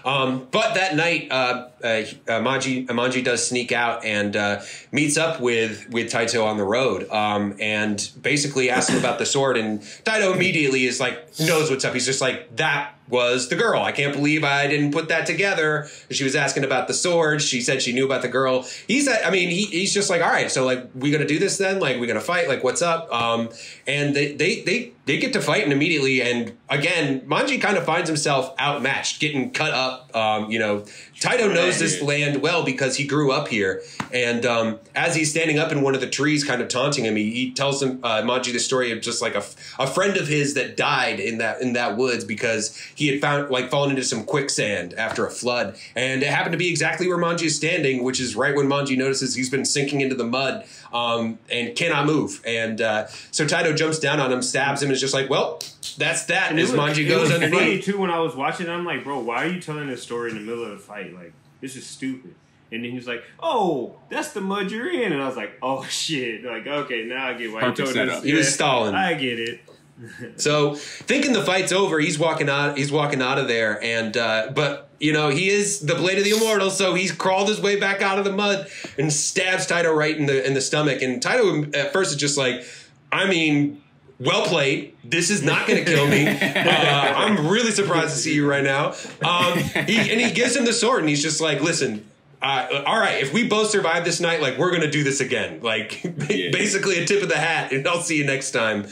But that night, Manji does sneak out and meets up with Taito on the road, and basically asks him about the sword. And Taito immediately is like, knows what's up. He's just like, that was the girl. I can't believe I didn't put that together. She was asking about the sword. She said she knew about the girl. He's just like, all right, so like, we gonna do this then? Like, we gonna fight? Like, what's up? And they get to fighting immediately. And again, Manji kind of finds himself outmatched, getting cut up. Taito knows this land well because he grew up here. And as he's standing up in one of the trees, kind of taunting him, he tells him Manji the story of just like a friend of his that died in that woods because he had fallen into some quicksand after a flood. And it happened to be exactly where Manji is standing, which is right when Manji notices he's been sinking into the mud and cannot move. And so Taito jumps down on him, stabs him, and is just like, well, that's that. And as Manji goes underneath. It was funny, too, when I was watching, I'm like, bro, why are you telling this story in the middle of the fight? Like, this is stupid. And then he was like, oh, that's the mud you're in. And I was like, oh, shit. Like, okay, now I get why you told this. He was stalling. I get it. So, thinking the fight's over, he's walking out of there, and but he is the blade of the Immortal, so he's crawled his way back out of the mud and stabs Taito right in the stomach. And Taito at first is just like, I mean, well played. This is not going to kill me. I'm really surprised to see you right now. He gives him the sword, and he's just like, listen, all right, if we both survive this night, like, we're going to do this again. Like, basically a tip of the hat, and I'll see you next time.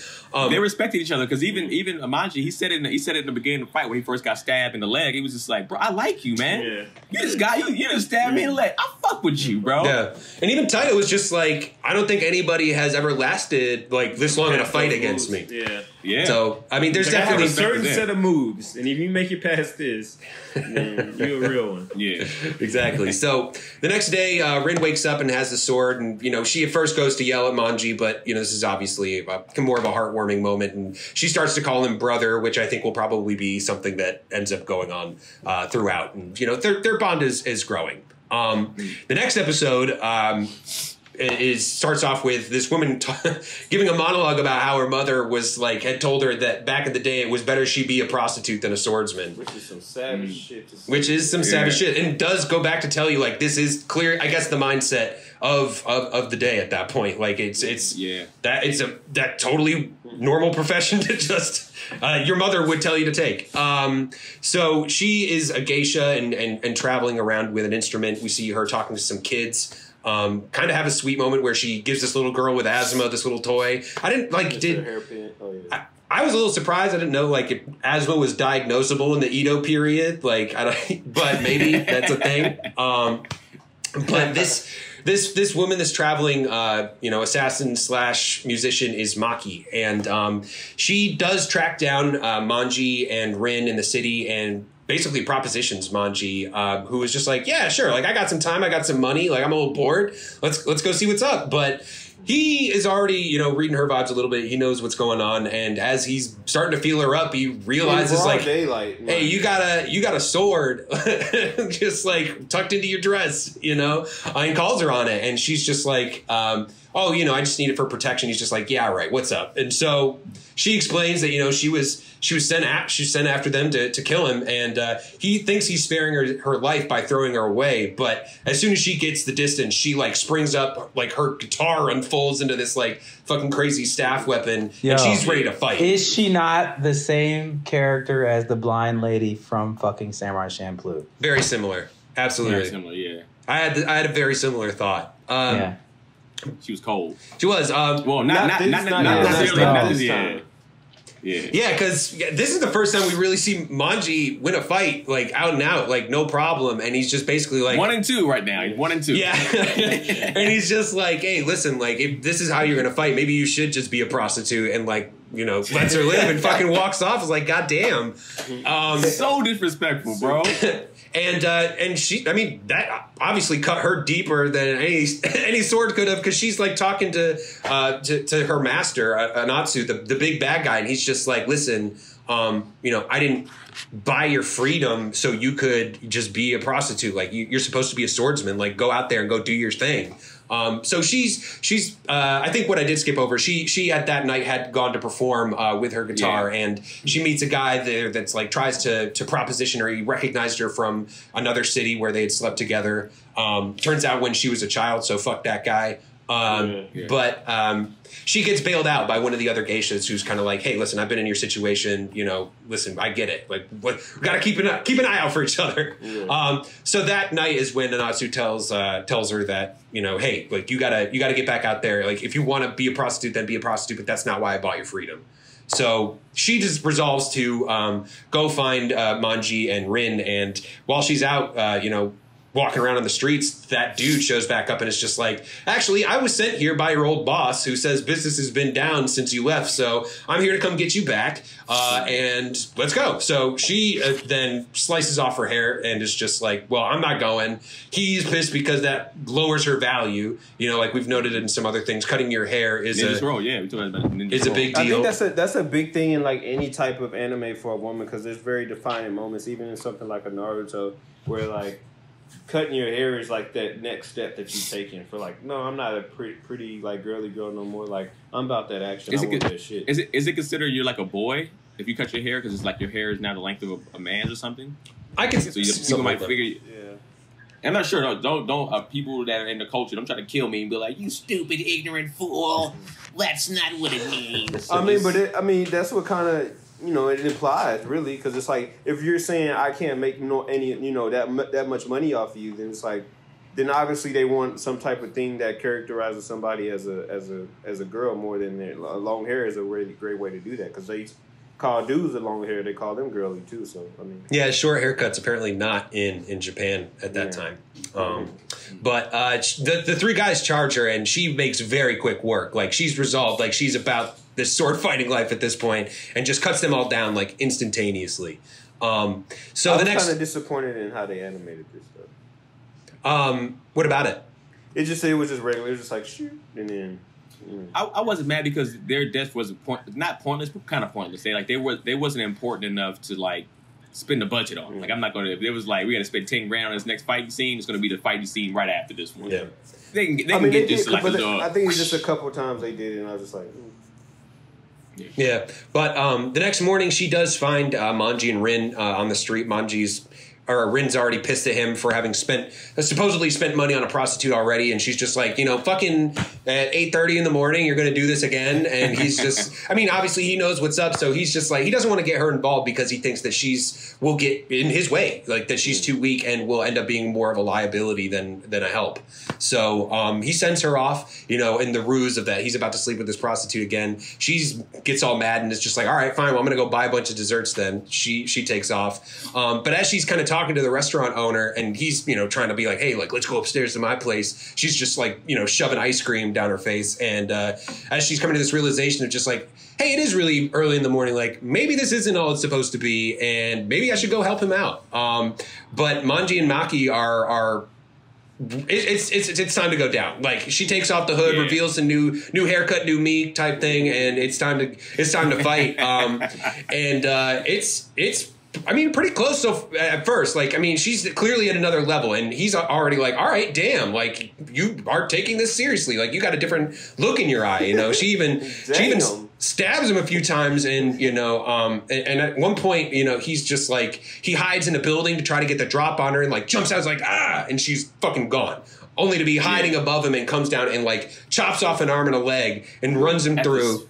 They respected each other because even Amanji, he said it in the beginning of the fight when he first got stabbed in the leg. He was just like, bro, I like you, man. Yeah. You just stabbed me in the leg. I fuck with you, bro. Yeah. And even Taito was just like, I don't think anybody has ever lasted like this long in a fight against me. Yeah. Yeah. So, I mean, there's Like, I have definitely a certain set of moves, and if you make it past this, then you're a real one. Yeah. Exactly. So the next day, Rin wakes up and has the sword, and she at first goes to yell at Manji, but this is obviously more of a heartwarming moment, and she starts to call him brother, which I think will probably be something that ends up going on throughout, and their bond is growing. The next episode starts off with this woman giving a monologue about how her mother had told her that back in the day it was better she be a prostitute than a swordsman. Which is some savage shit to say. Which is some savage shit, and does go back to tell you like this is clear. I guess the mindset of the day at that point. Like it's that totally normal profession to just your mother would tell you to take. So she is a geisha and traveling around with an instrument. We see her talking to some kids. Kind of have a sweet moment where she gives this little girl with asthma this little toy. I didn't I was a little surprised. I didn't know if asthma was diagnosable in the Edo period. But maybe that's a thing. But this woman, this traveling assassin / musician is Maki, and she does track down Manji and Rin in the city and basically propositions Manji, who was just like, yeah, sure, like I got some time, I got some money, like I'm a little bored, let's go see what's up. But he is already reading her vibes a little bit. He knows what's going on, and as he's starting to feel her up, he realizes daylight, hey, you got a sword just like tucked into your dress, and calls her on it, and she's just like, I just need it for protection. He's just like, yeah, right, what's up? And so she explains that she was sent after them to kill him, and he thinks he's sparing her life by throwing her away. But as soon as she gets the distance, she springs up, her guitar unfolds into this fucking crazy staff weapon, and she's ready to fight. Is she not the same character as the blind lady from fucking Samurai Champloo? Very similar, absolutely. Very similar, yeah. I had a very similar thought. Yeah. She was cold. She was. Well, not necessarily. Yeah. Yeah, because this is the first time we really see Manji win a fight, out and out, no problem. And he's just basically 1 and 2 right now. He's 1 and 2. Yeah. And he's just like, hey, listen, if this is how you're going to fight, maybe you should just be a prostitute and lets her live and fucking walks off. It's like, goddamn. So disrespectful, bro. And she, that obviously cut her deeper than any sword could have, because she's talking to her master, Anatsu, the big bad guy, and he's just like, listen, I didn't buy your freedom so you could just be a prostitute. You're supposed to be a swordsman. Go out there and go do your thing. So she's I think what I did skip over, she at that night had gone to perform with her guitar, and she meets a guy there that's tries to proposition her. He recognized her from another city where they had slept together. Turns out when she was a child, so fuck that guy. But she gets bailed out by one of the other geishas who's kind of like, hey, listen, I've been in your situation, listen, I get it. We got to keep an eye out for each other. Yeah. So that night is when Anatsu tells her that, hey, you gotta get back out there. If you want to be a prostitute, then be a prostitute, but that's not why I bought your freedom. So she just resolves to go find Manji and Rin, and while she's out, walking around on the streets, that dude shows back up and it's just like, actually, I was sent here by your old boss who says business has been down since you left, so I'm here to come get you back, and let's go. So she then slices off her hair and is just like, well, I'm not going. He's pissed because that lowers her value. We've noted in some other things, cutting your hair is a big deal. I think that's a big thing in any type of anime for a woman, because there's very defining moments, even in something like a Naruto, where cutting your hair is that next step that you're taking for no, I'm not a pretty girly girl no more. I'm about that action. I want that shit. Is it considered you're a boy if you cut your hair, because it's your hair is now the length of a man's or something? I can. So people might figure. Yeah. I'm not sure. Don't people that are in the culture don't try to kill me and be like, you stupid ignorant fool. That's not what it means. That's what kind of. It implies, really, because it's if you're saying I can't make that much money off of you, then it's then obviously they want some type of thing that characterizes somebody as a girl more than long hair is a really great way to do that, because they call dudes with long hair, they call them girly too. So I mean, yeah, short haircuts apparently not in Japan at that time. But the three guys charge her, and she makes very quick work. Like, she's resolved. Like, she's about this sword fighting life at this point, and just cuts them all down like instantaneously. So I the was next, kind of disappointed in how they animated this stuff. what about it? It was just regular. It was just like shoot, and then. I wasn't mad because their death was not pointless, but kind of pointless. They wasn't important enough to like spend the budget on. Like, I'm not going to. If it was like we got to spend 10 grand on this next fighting scene, it's going to be the fighting scene right after this one. Yeah, they can get just like a little. I think it's just a couple of times they did it, and I was just like. Yeah, but the next morning she does find Manji and Rin on the street. Rin's already pissed at him for having supposedly spent money on a prostitute already, and she's just like, fucking at 8:30 in the morning, you're going to do this again. And he's just, I mean, obviously he knows what's up, so he's just like, he doesn't want to get her involved because he thinks that will get in his way, like that she's too weak and will end up being more of a liability than a help. So he sends her off, in the ruse of that he's about to sleep with this prostitute again. She gets all mad and is just like, all right, fine, well, I'm going to go buy a bunch of desserts then. She takes off. But as she's kind of talking to the restaurant owner, and he's trying to be like, hey, like, let's go upstairs to my place, she's just like shoving ice cream down her face. And as she's coming to this realization of just like, hey, it is really early in the morning, like maybe this isn't all it's supposed to be, and maybe I should go help him out. But Manji and Maki are it's time to go down. Like, she takes off the hood, reveals a new haircut, new me type thing, and it's time to fight. And it's I mean, pretty close. So at first, like, I mean, she's clearly at another level, and he's already like, all right, damn, like, you are taking this seriously. Like, you got a different look in your eye. She even stabs him a few times, and and at one point, he's just like, he hides in a building to try to get the drop on her, and like jumps out, like, and she's fucking gone. Only to be hiding above him, and comes down and like chops off an arm and a leg and runs him through.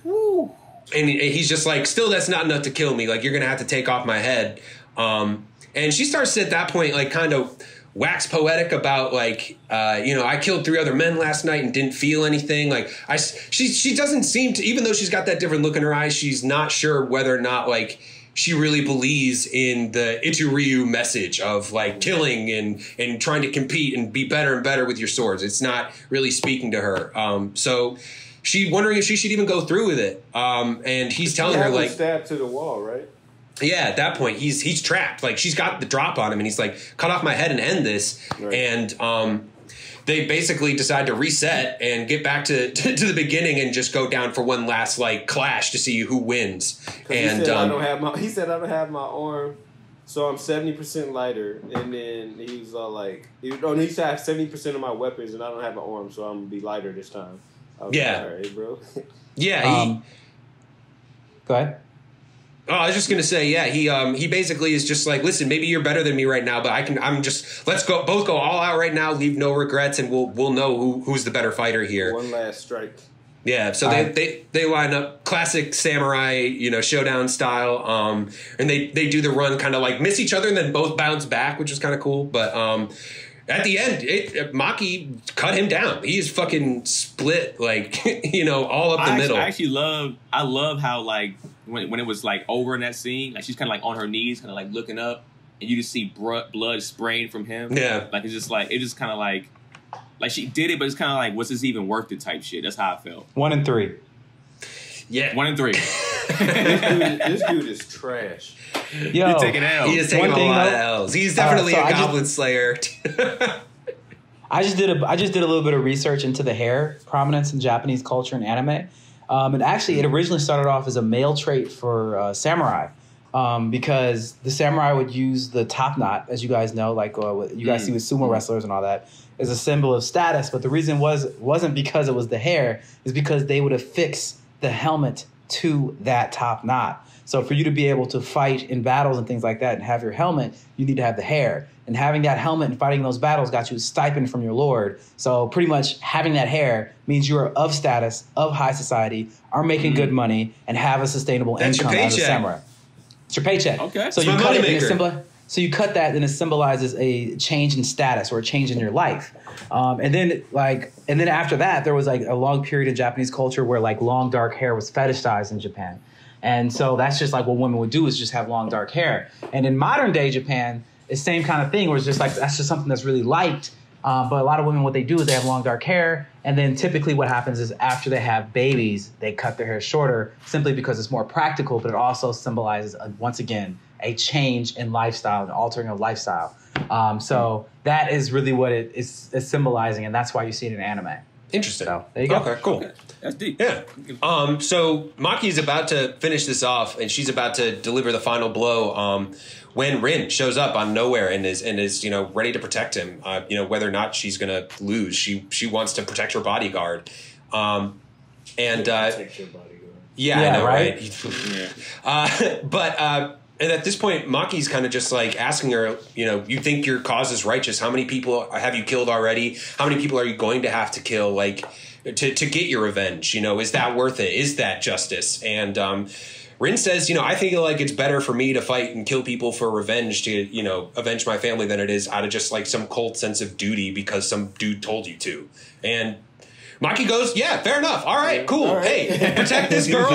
And he's just like, still, that's not enough to kill me. Like, you're going to have to take off my head. And she starts at that point, like, kind of wax poetic about, like, I killed 3 other men last night and didn't feel anything. Like, she doesn't seem to, even though she's got that different look in her eyes, she's not sure whether or not, like, she really believes in the Ichiryu message of, like, killing and trying to compete and be better and better with your swords. It's not really speaking to her. So she's wondering if she should even go through with it. And he's telling her, like, stabbed to the wall, right? Yeah, at that point he's trapped. Like, she's got the drop on him, and he's like, cut off my head and end this. Right. And they basically decide to reset and get back to the beginning and just go down for one last like clash to see who wins. And he said I don't have my arm, so I'm 70% lighter. And then he was all like, he said I have 70% of my weapons, and I don't have an arm, so I'm gonna be lighter this time. Yeah. Like, all right, bro. Yeah. Go ahead. Oh, I was just gonna say, yeah. He basically is just like, listen, maybe you're better than me right now, but let's both go all out right now, leave no regrets, and we'll know who's the better fighter here. One last strike. Yeah, so they line up classic samurai, showdown style, and they do the run, kind of like miss each other and then both bounce back, which is kind of cool. But at the end, Maki cut him down. He is fucking split, like, all up the middle. I love how, like, when it was like over in that scene, like she's kind of like on her knees, kind of like looking up, and you just see blood spraying from him. Yeah, like it's just kind of like she did it, but it's kind of like, was this even worth it type shit. That's how I felt. 1 and 3. Yeah, 1 and 3. this dude is trash. Yo, he's taking L's. He is taking a lot of L's. He's definitely a goblin slayer. I just did a little bit of research into the hair prominence in Japanese culture and anime. And actually, it originally started off as a male trait for samurai, because the samurai would use the top knot, as you guys know, like what you guys see with sumo wrestlers and all that, as a symbol of status. But the reason wasn't because it was the hair, is because they would affix the helmet to that top knot. So for you to be able to fight in battles and things like that and have your helmet, you need to have the hair. And having that helmet and fighting those battles got you a stipend from your lord. So pretty much having that hair means you are of status, of high society, are making good money, and have a sustainable income as a samurai. It's your paycheck. Okay. So you cut it in a So you cut that, and it symbolizes a change in status or a change in your life. And then after that, there was like a long period in Japanese culture where like long dark hair was fetishized in Japan. And so that's just like what women would do, is just have long dark hair. And in modern day Japan, it's the same kind of thing where it's just like, that's just something that's really liked. But a lot of women, what they do is they have long dark hair. And then typically what happens is after they have babies, they cut their hair shorter simply because it's more practical, but it also symbolizes, once again, a change in lifestyle, an altering of lifestyle. So that is really what it is symbolizing, and that's why you see it in anime. Interesting. So there you go. Okay, cool. Okay. That's deep. Yeah. So Maki's about to finish this off, and she's about to deliver the final blow. When Rin shows up on nowhere and is ready to protect him, whether or not she's gonna lose, she wants to protect her bodyguard. Protect your bodyguard. Yeah, I know, right? Yeah. And at this point, Maki's kind of just like asking her, you think your cause is righteous? How many people have you killed already? How many people are you going to have to kill, like, to get your revenge? Is that worth it? Is that justice? And Rin says, I think like it's better for me to fight and kill people for revenge to, avenge my family than it is out of just like some cold sense of duty because some dude told you to. And Maki goes, yeah, fair enough. All right, cool. All right. Hey, protect this girl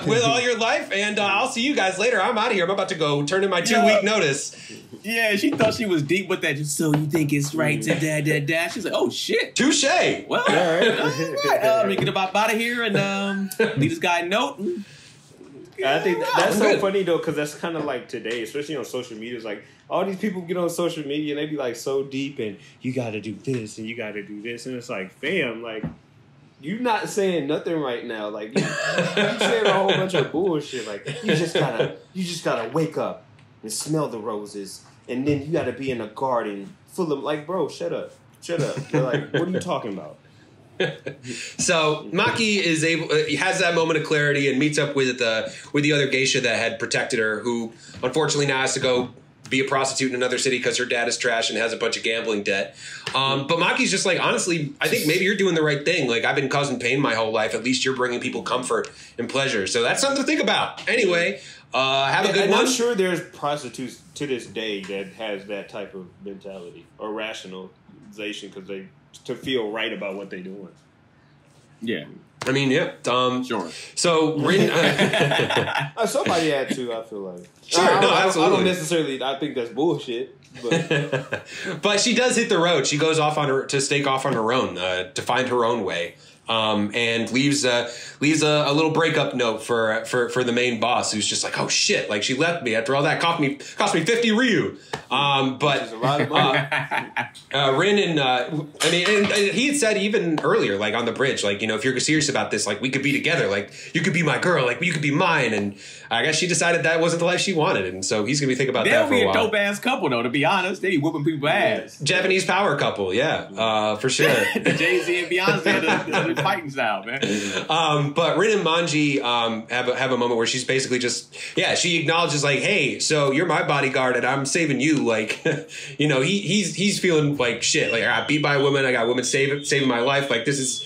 with all your life, and I'll see you guys later. I'm out of here. I'm about to go turn in my 2-week notice. Yeah, she thought she was deep with that. Just so you think it's right to da. She's like, oh shit, touche. Well, all right. Let me get out of here and leave this guy a note. I think that's so funny though, because that's kind of like today, especially on social media. It's like all these people get on social media and they be like so deep, and you got to do this and you got to do this, and it's like, fam, like. You not saying nothing right now. Like you saying a whole bunch of bullshit. Like you just gotta wake up and smell the roses, and then you gotta be in a garden full of like, bro, shut up. They're like, what are you talking about? So Maki has that moment of clarity and meets up with the other geisha that had protected her, who unfortunately now has to go be a prostitute in another city because her dad is trash and has a bunch of gambling debt. But Maki's just like, honestly, I think maybe you're doing the right thing. Like, I've been causing pain my whole life. At least you're bringing people comfort and pleasure. So that's something to think about. Anyway, have a good one. I'm sure there's prostitutes to this day that has that type of mentality or rationalization because to feel right about what they're doing. Yeah. I mean, yeah. Sure. So, Rin, somebody had to, I feel like. Sure, absolutely. I don't necessarily, I think that's bullshit. But, but she does hit the road. She goes off to stake off on her own, to find her own way. And leaves a little breakup note for the main boss, who's just like, oh shit, like she left me after all that, cost me 50 Ryu. But a lot of money. Rin and he had said even earlier, like on the bridge, like, if you're serious about this, like we could be together, like you could be my girl, like you could be mine. And I guess she decided that wasn't the life she wanted, and so he's gonna be thinking about that for a while. They'll be a dope ass couple though, to be honest. They be whooping people's ass. Japanese power couple, yeah, for sure. Jay-Z and Beyonce, the fighting style, man. But Rin and Manji have a moment where she's basically just, she acknowledges like, hey, so you're my bodyguard and I'm saving you. Like, he's feeling like shit. Like, I got beat by a woman. I got a woman saving my life. Like, this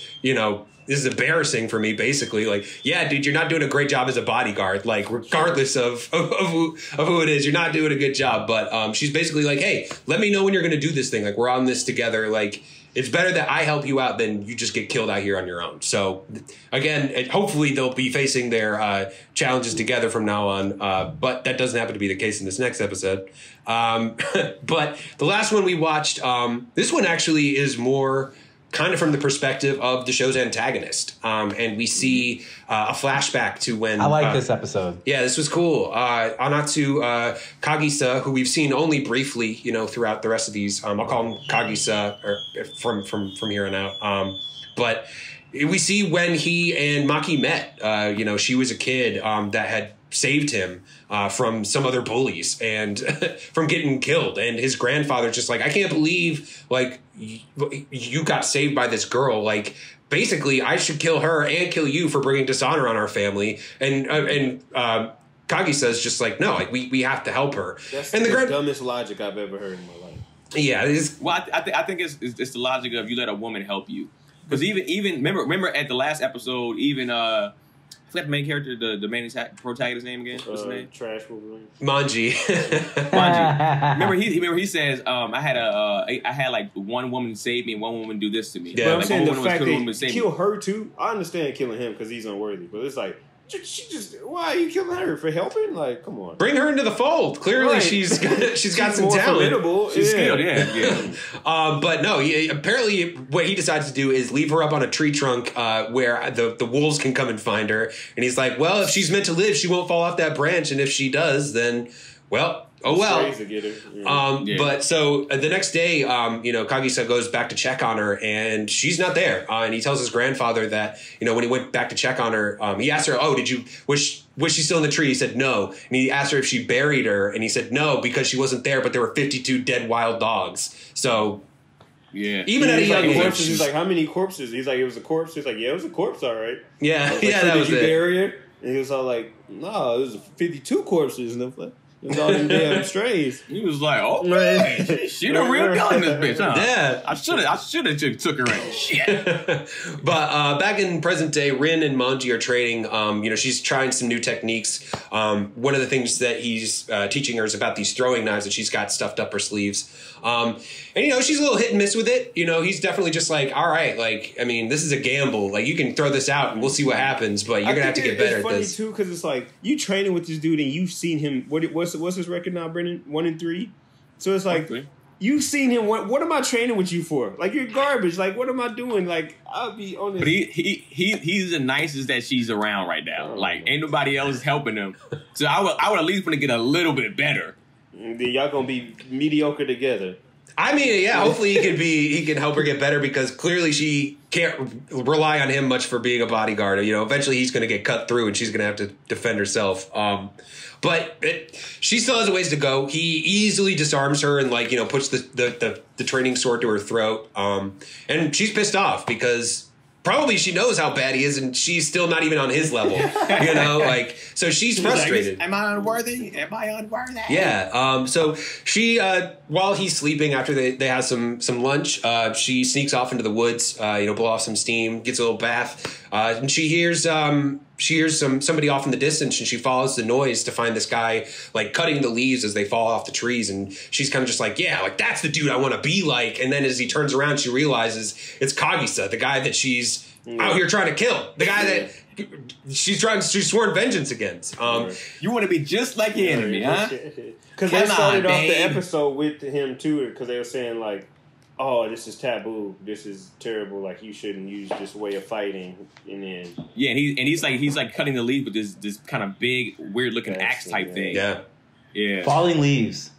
is embarrassing for me, basically. Like, yeah, dude, you're not doing a great job as a bodyguard. Like, regardless of who it is, you're not doing a good job. But she's basically like, hey, let me know when you're going to do this thing. Like, we're on this together. Like, it's better that I help you out than you just get killed out here on your own. So, again, hopefully they'll be facing their challenges together from now on. But that doesn't happen to be the case in this next episode. But the last one we watched, this one actually is more kind of from the perspective of the show's antagonist. And we see a flashback to when... I like this episode. Yeah, this was cool. Anatsu Kagisa, who we've seen only briefly, throughout the rest of these. I'll call him Kagisa from here on out. But we see when he and Maki met. She was a kid that had saved him from some other bullies and from getting killed. And his grandfather's just like, I can't believe, like, you got saved by this girl. Like, basically, I should kill her and kill you for bringing dishonor on our family. And Kagisa's just like, no, like, we have to help her. That's and the dumbest logic I've ever heard in my life. Yeah. Well, I think it's the logic of you let a woman help you. Because even remember at the last episode, even forgot the main character, the main protagonist name again. What's his name? Trash Wolverine. Manji. Manji. Remember he says, I had like one woman save me and one woman do this to me. Yeah. But I'm like, saying the one woman fact was cool, one woman that saved kill me. her too. I understand killing him because he's unworthy, but it's like why are you killing her for helping? Like, come on. Bring her into the fold. Clearly, Right. she's got some more talent. formidable. She's skilled, yeah. But no, apparently what he decides to do is leave her up on a tree trunk where the wolves can come and find her. And he's like, well, if she's meant to live, she won't fall off that branch. And if she does, then, well, oh well. To get her. Yeah. But so the next day, Kagisa goes back to check on her, and she's not there. And he tells his grandfather that when he went back to check on her, he asked her, "Oh, was she still in the tree?" He said no, and he asked her if she buried her, and he said no because she wasn't there. But there were 52 dead wild dogs. So Yeah. even at a young age, He's like, how many corpses? He's like, it was a corpse. He's like, yeah, it was a corpse, all right. yeah, Like, yeah, so that did was you it. bury her? And he was all like, no, it was 52 corpses. And it was all them damn strays. He was like, "Oh, man, she the real gun, this bitch, huh?" Yeah. I should have took her in. Shit. But back in present day, Rin and Manji are training. She's trying some new techniques. One of the things that he's teaching her is about these throwing knives that she's got stuffed up her sleeves. And she's a little hit and miss with it. He's definitely just like, all right, like, I mean, this is a gamble. Like, you can throw this out and we'll see what happens, but you're gonna have to get better at this. It's funny too because it's like you training with this dude and you've seen him. What's his record now, Brendan? 1-3. So it's like you've seen him. What am I training with you for? Like, you're garbage. Like, what am I doing? Like, I'll be honest. But he's the nicest that she's around right now. Like, ain't nobody else helping him. So I would at least want to get a little bit better. Then y'all gonna be mediocre together. I mean, yeah, hopefully he can help her get better because clearly she can't rely on him much for being a bodyguard. Eventually he's going to get cut through and she's going to have to defend herself. But she still has a ways to go. He easily disarms her and puts the training sword to her throat. And she's pissed off because probably she knows how bad he is and she's still not even on his level. So she's frustrated. Am I unworthy? Yeah. So she, while he's sleeping after they have some lunch, she sneaks off into the woods, blow off some steam, gets a little bath, and she hears somebody off in the distance, and she follows the noise to find this guy like cutting the leaves as they fall off the trees, and she's kind of just like, yeah, like that's the dude I want to be like. And then as he turns around, she realizes it's Kagisa, the guy that she's out here trying to kill, the guy that she's sworn vengeance against. You want to be just like the enemy, huh? Because they started off the episode with him too, because they were saying like, "Oh, this is taboo. This is terrible. Like, you shouldn't use this way of fighting." And then he's like cutting the leaf with this kind of big, weird looking axe type thing. Yeah. Falling leaves.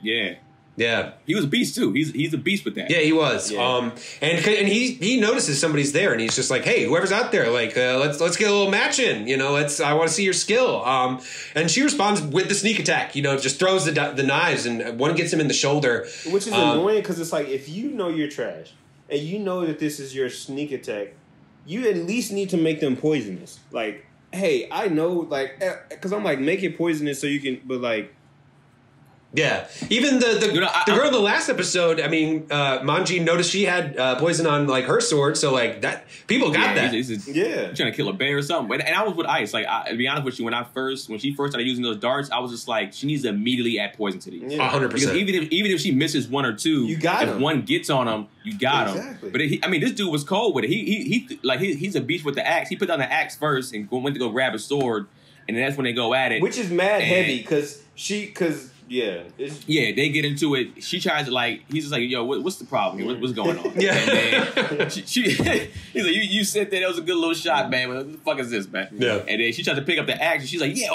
Yeah. Yeah, he was a beast too. He's a beast with that. Yeah, he was. Yeah. And he notices somebody's there, and he's just like, "Hey, whoever's out there, like, let's get a little match in. I want to see your skill." And she responds with the sneak attack. Just throws the knives, and one gets him in the shoulder, which is annoying because it's like if you know you're trash and you know that this is your sneak attack, you at least need to make them poisonous. Like, hey, I know, like, because I'm like, make it poisonous so you can, but like. Yeah, even the girl in the last episode. I mean, Manji noticed she had poison on like her sword, so like that people got that. He's trying to kill a bear or something. And I was with Ice. Like, to be honest with you, when she first started using those darts, I was just like, she needs to immediately add poison to these. 100%. Because even if she misses one or two, you got him. If one gets on him, you got exactly. him. But this dude was cold with it. He's a beast with the axe. He put down the axe first and went to go grab a sword, and then that's when they go at it, which is mad heavy because. Yeah, they get into it. She tries to he's just like, yo, what's the problem here? What's going on? Yeah, and then he's like, you sit there. That was a good little shot, man. What the fuck is this, man? Yeah. And then she tries to pick up the axe. And she's like, yeah,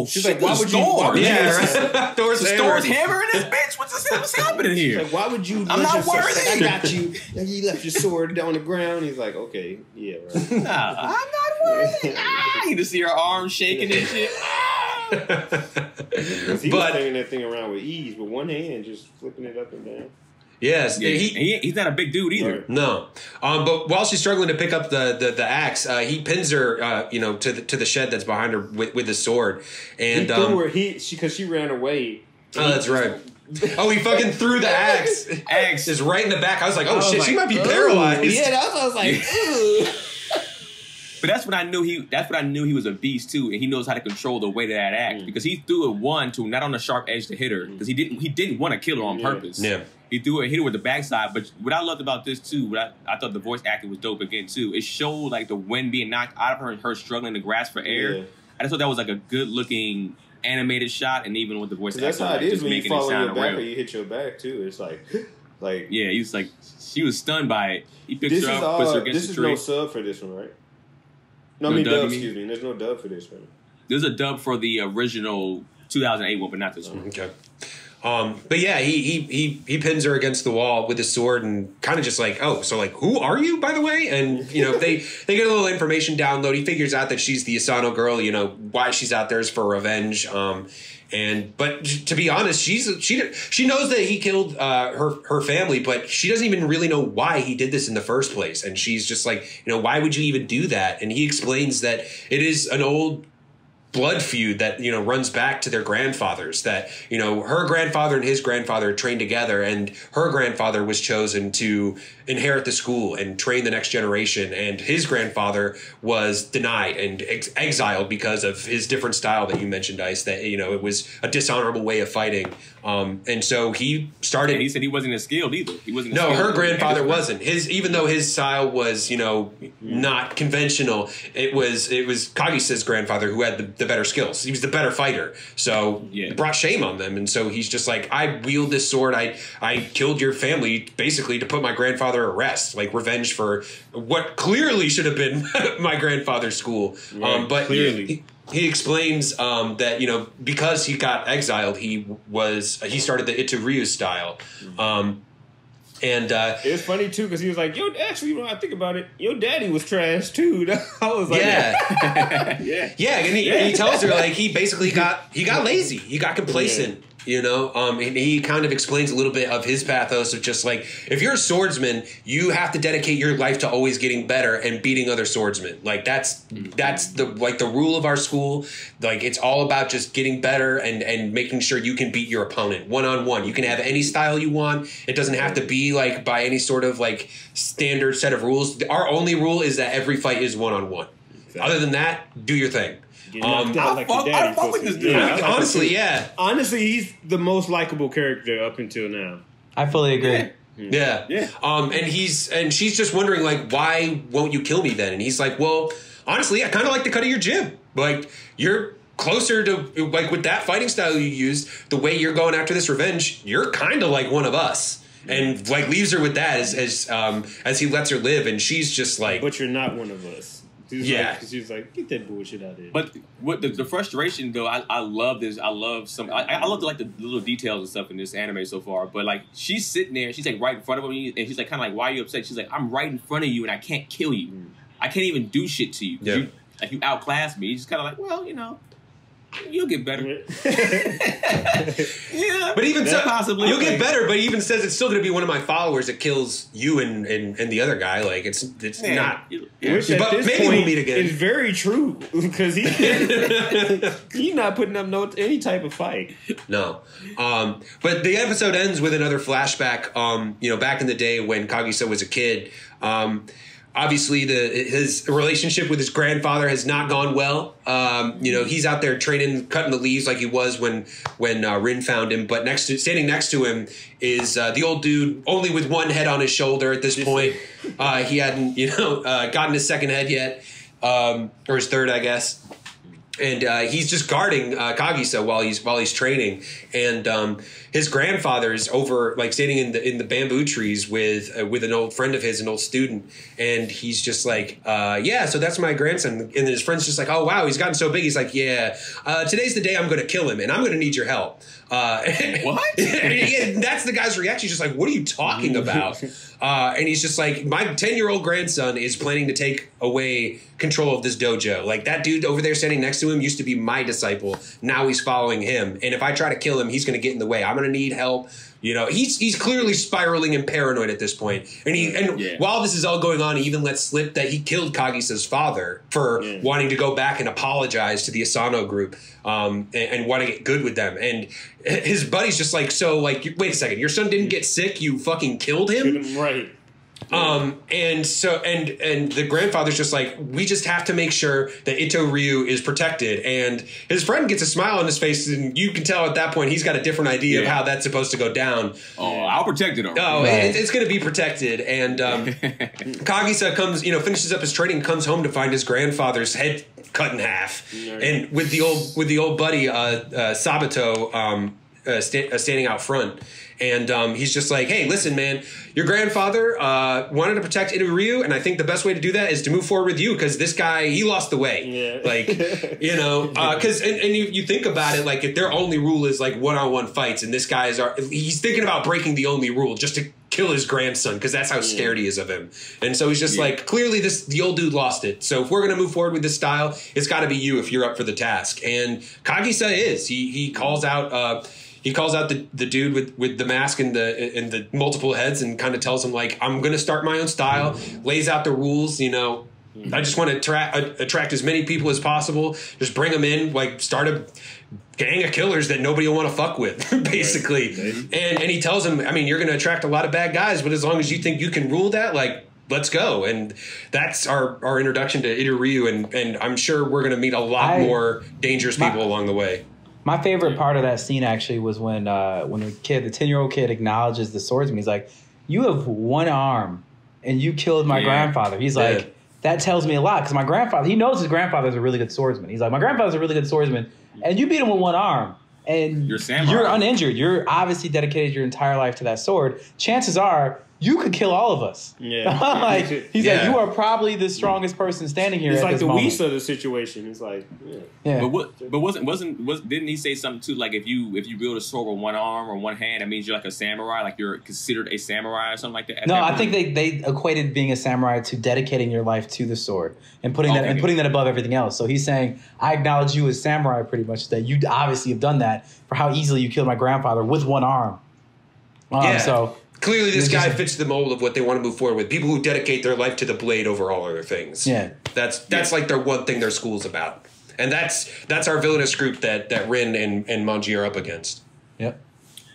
she's shit, like, why would you? Yeah, right. Thor's hammering this bitch. What's happening here? Like, why would you? I'm not worthy. I got you. And you left your sword on the ground. He's like, okay, yeah, right. Nah, I'm not worthy. You just see her arms shaking and shit. He was carrying that thing around with ease with one hand, just flipping it up and down. Yes, he's not a big dude either. Right. No, but while she's struggling to pick up the axe, he pins her, to the shed that's behind her with the sword, and he threw her because she ran away. Oh, that's right. Oh, he fucking threw the axe. Axe is right in the back. I was like, oh shit, she might be paralyzed. Yeah, that's what I was like. But that's when I knew he was a beast too, and he knows how to control the way that act because he threw it one to not on the sharp edge to hit her because he didn't want to kill her on purpose. Yeah. He hit her with the backside. But what I loved about this too, I thought the voice acting was dope again too. It showed like the wind being knocked out of her and her struggling to grasp for air. Yeah. I just thought that was like a good looking animated shot, and even with the voice acting, that's how it is when you making it fall on your sound back real. or you hit your back too. It's like Yeah, he was like, she was stunned by it. He picks this her is up, puts her all. against This the is tree. no sub for this one, right? No, No I mean dub, dub. you mean? Excuse me. There's no dub for this one. There's a dub for the original 2008 one, but not this one. Okay. But yeah, he pins her against the wall with his sword and kind of just like, oh, so like, who are you, by the way? And, you know, they get a little information download. He figures out that she's the Asano girl, you know, why she's out there is for revenge. But to be honest, she knows that he killed her family, but she doesn't even really know why he did this in the first place. And she's just like, you know, why would you even do that? And he explains that it is an old blood feud that, you know, runs back to their grandfathers, that, you know, her grandfather and his grandfather trained together, and her grandfather was chosen to inherit the school and train the next generation, and his grandfather was denied and exiled because of his different style that you mentioned, Ice, that, you know, it was a dishonorable way of fighting. And so he started. And he said he wasn't as skilled either. He wasn't. No, her grandfather wasn't. Even though his style was, you know, not conventional, it was Kagisa's grandfather who had the better skills. He was the better fighter. So it brought shame on them. And so he's just like, I wield this sword. I killed your family basically to put my grandfather at rest, like revenge for what clearly should have been my grandfather's school. Right, but clearly. He explains that, you know, because he got exiled, he started the Ito-Ryu style. It's funny too because he was like, "Yo, actually, when I think about it, your daddy was trash too." I was like, yeah, and he tells her like he basically got lazy, he got complacent. You know, and he kind of explains a little bit of his pathos of just like, if you're a swordsman, you have to dedicate your life to always getting better and beating other swordsmen. Like that's the rule of our school. Like it's all about just getting better and making sure you can beat your opponent one-on-one. You can have any style you want. It doesn't have to be like by any sort of like standard set of rules. Our only rule is that every fight is one-on-one. Exactly. Other than that, do your thing. I fuck with this dude. Honestly, honestly, he's the most likable character up until now. I fully agree. Yeah. And she's just wondering like, why won't you kill me then? And he's like, well, honestly, I kind of like the cut of your jib. Like you're closer to like with that fighting style you used, the way you're going after this revenge, you're kind of like one of us. And like leaves her with that as he lets her live, and she's just like, but you're not one of us. She's like, get that bullshit out of there. But what the frustration though, I love this. I love like the little details and stuff in this anime so far. But like she's sitting there, she's like right in front of me, and she's like kind of like, why are you upset? She's like, I'm right in front of you, and I can't kill you. I can't even do shit to you. Yeah. You outclass me. She's kind of like, well, you know, you'll get better. Yeah, but even so, possibly you'll get better. But he even says it's still going to be one of my followers that kills you and the other guy. Like it's not. Which at but this maybe point we'll meet again. is very true because he's not putting up any type of fight. No. But the episode ends with another flashback. You know, back in the day when Kagisa was a kid. Obviously, his relationship with his grandfather has not gone well. You know, he's out there training, cutting the leaves like he was when Rin found him. But standing next to him is the old dude, only with one head on his shoulder at this point. He hadn't, you know, gotten his second head yet, or his third, I guess. And he's just guarding Kagisa while he's training, and his grandfather's over, like standing in the bamboo trees with an old friend of his, an old student, and he's just like, yeah, so that's my grandson, and his friend's just like, oh wow, he's gotten so big. He's like, yeah, today's the day I'm going to kill him, and I'm going to need your help. What? And that's the guy's reaction. He's just like, what are you talking about? And he's just like, my 10-year-old grandson is planning to take away control of this dojo. Like that dude over there standing next to him used to be my disciple. Now he's following him. And if I try to kill him, he's going to get in the way. I'm going to need help. You know, he's clearly spiraling and paranoid at this point. And while this is all going on, he even lets slip that he killed Kagisa's father for wanting to go back and apologize to the Asano group and want to get good with them. And his buddy's just like, so like, wait a second, your son didn't get sick, you fucking killed him? Right. And the grandfather's just like, we just have to make sure that Ito Ryu is protected. And his friend gets a smile on his face, and you can tell at that point he's got a different idea of how that's supposed to go down. Oh, I'll protect it. Oh, it's going to be protected. And Kagisa comes, finishes up his training, comes home to find his grandfather's head cut in half, and with the old buddy Sabato standing out front. And he's just like, hey, listen, man, your grandfather wanted to protect Ito Ryu, and I think the best way to do that is to move forward with you, because this guy, he lost the way. Yeah. Like, because you think about it, like, if their only rule is like one-on-one fights, and this guy he's thinking about breaking the only rule just to kill his grandson, because that's how scared he is of him. And so he's just like, clearly the old dude lost it. So if we're going to move forward with this style, it's got to be you if you're up for the task. And Kagisa is. He calls out... He calls out the dude with the mask and the multiple heads, and kind of tells him, like, I'm going to start my own style, lays out the rules, I just want to attract as many people as possible, just bring them in, like, start a gang of killers that nobody will want to fuck with, basically. Right. And he tells him, I mean, you're going to attract a lot of bad guys, but as long as you think you can rule that, like, let's go. And that's our introduction to Ito Ryu, and I'm sure we're going to meet a lot more dangerous people along the way. My favorite part of that scene actually was when the 10-year-old kid acknowledges the swordsman. He's like, you have one arm and you killed my grandfather. He's like, that tells me a lot, because my grandfather, he knows his grandfather's a really good swordsman. He's like, my grandfather's a really good swordsman, and you beat him with one arm. And you're uninjured. You're obviously dedicated your entire life to that sword. Chances are you could kill all of us. Yeah. He's like, you are probably the strongest person standing here. It's at like this the moment. Whis of the situation. It's like, didn't he say something too, like if you wield a sword with one arm or one hand, that means you're like a samurai, like you're considered a samurai or something like that? No, I think they equated being a samurai to dedicating your life to the sword and putting that above everything else. So he's saying, I acknowledge you as samurai, pretty much, that you obviously have done that for how easily you killed my grandfather with one arm. So clearly this guy fits the mold of what they want to move forward with. People who dedicate their life to the blade over all other things. Yeah. That's like their one thing their school's about. And that's our villainous group that Rin and Manji are up against. Yep.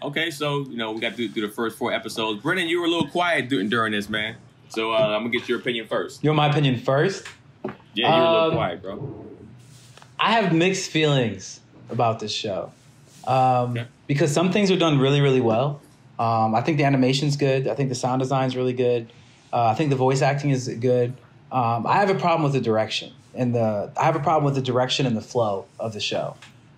Okay, so, we got to do the first 4 episodes. Brennan, you were a little quiet during this, man. So I'm going to get your opinion first. You want my opinion first? Yeah, you're a little quiet, bro. I have mixed feelings about this show. Because some things are done really, really well. I think the animation's good. I think the sound design's really good. I think the voice acting is good. I have a problem with the direction and the flow of the show.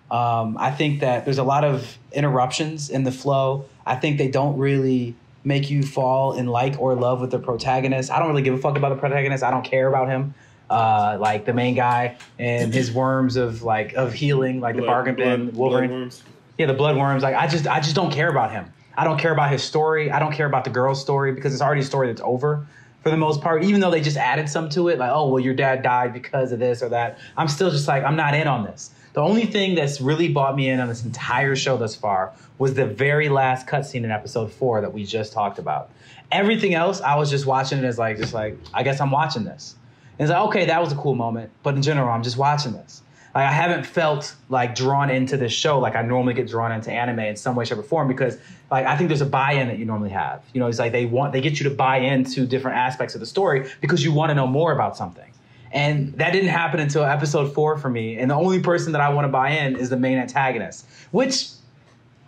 I think that there's a lot of interruptions in the flow. I think they don't really make you fall in like or love with the protagonist. I don't really give a fuck about the protagonist. I don't care about him. Like the main guy and his worms of healing, like the bargain bin, Wolverine. Yeah, the blood worms. Like I just don't care about him. I don't care about his story. I don't care about the girl's story, because it's already a story that's over for the most part, even though they just added some to it. Like, oh, well, your dad died because of this or that. I'm still just like, I'm not in on this. The only thing that's really bought me in on this entire show thus far was the very last cutscene in episode 4 that we just talked about. Everything else, I was just watching it as I guess I'm watching this. And it's like, okay, that was a cool moment. But in general, I'm just watching this. Like, I haven't felt drawn into this show like I normally get drawn into anime in some way, shape, or form, because I think there's a buy-in that you normally have. It's like they get you to buy into different aspects of the story because you want to know more about something. And that didn't happen until episode 4 for me. And the only person that I want to buy in is the main antagonist, which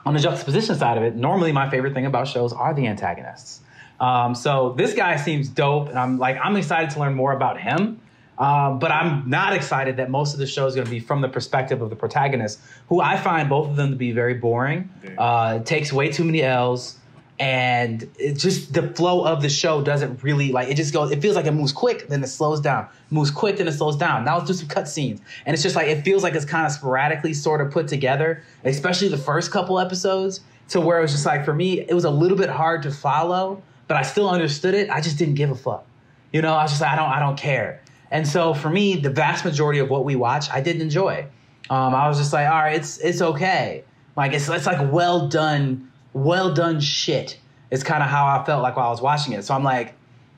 on the juxtaposition side of it, normally my favorite thing about shows are the antagonists. So this guy seems dope, and I'm excited to learn more about him. But I'm not excited that most of the show is going to be from the perspective of the protagonist, who I find both of them to be very boring. It takes way too many L's, and it just, the flow of the show doesn't really, it just goes, it feels like it moves quick, then it slows down. Moves quick, then it slows down. Now let's do some cutscenes. And it's just it feels like it's kind of sporadically sort of put together, especially the first couple episodes, to where it was just for me, it was a little bit hard to follow, but I still understood it. I just didn't give a fuck. I was just I don't care. And so for me, the vast majority of what we watch, I didn't enjoy. I was just all right, it's okay. It's well done shit. It's kind of how I felt while I was watching it. So I'm like,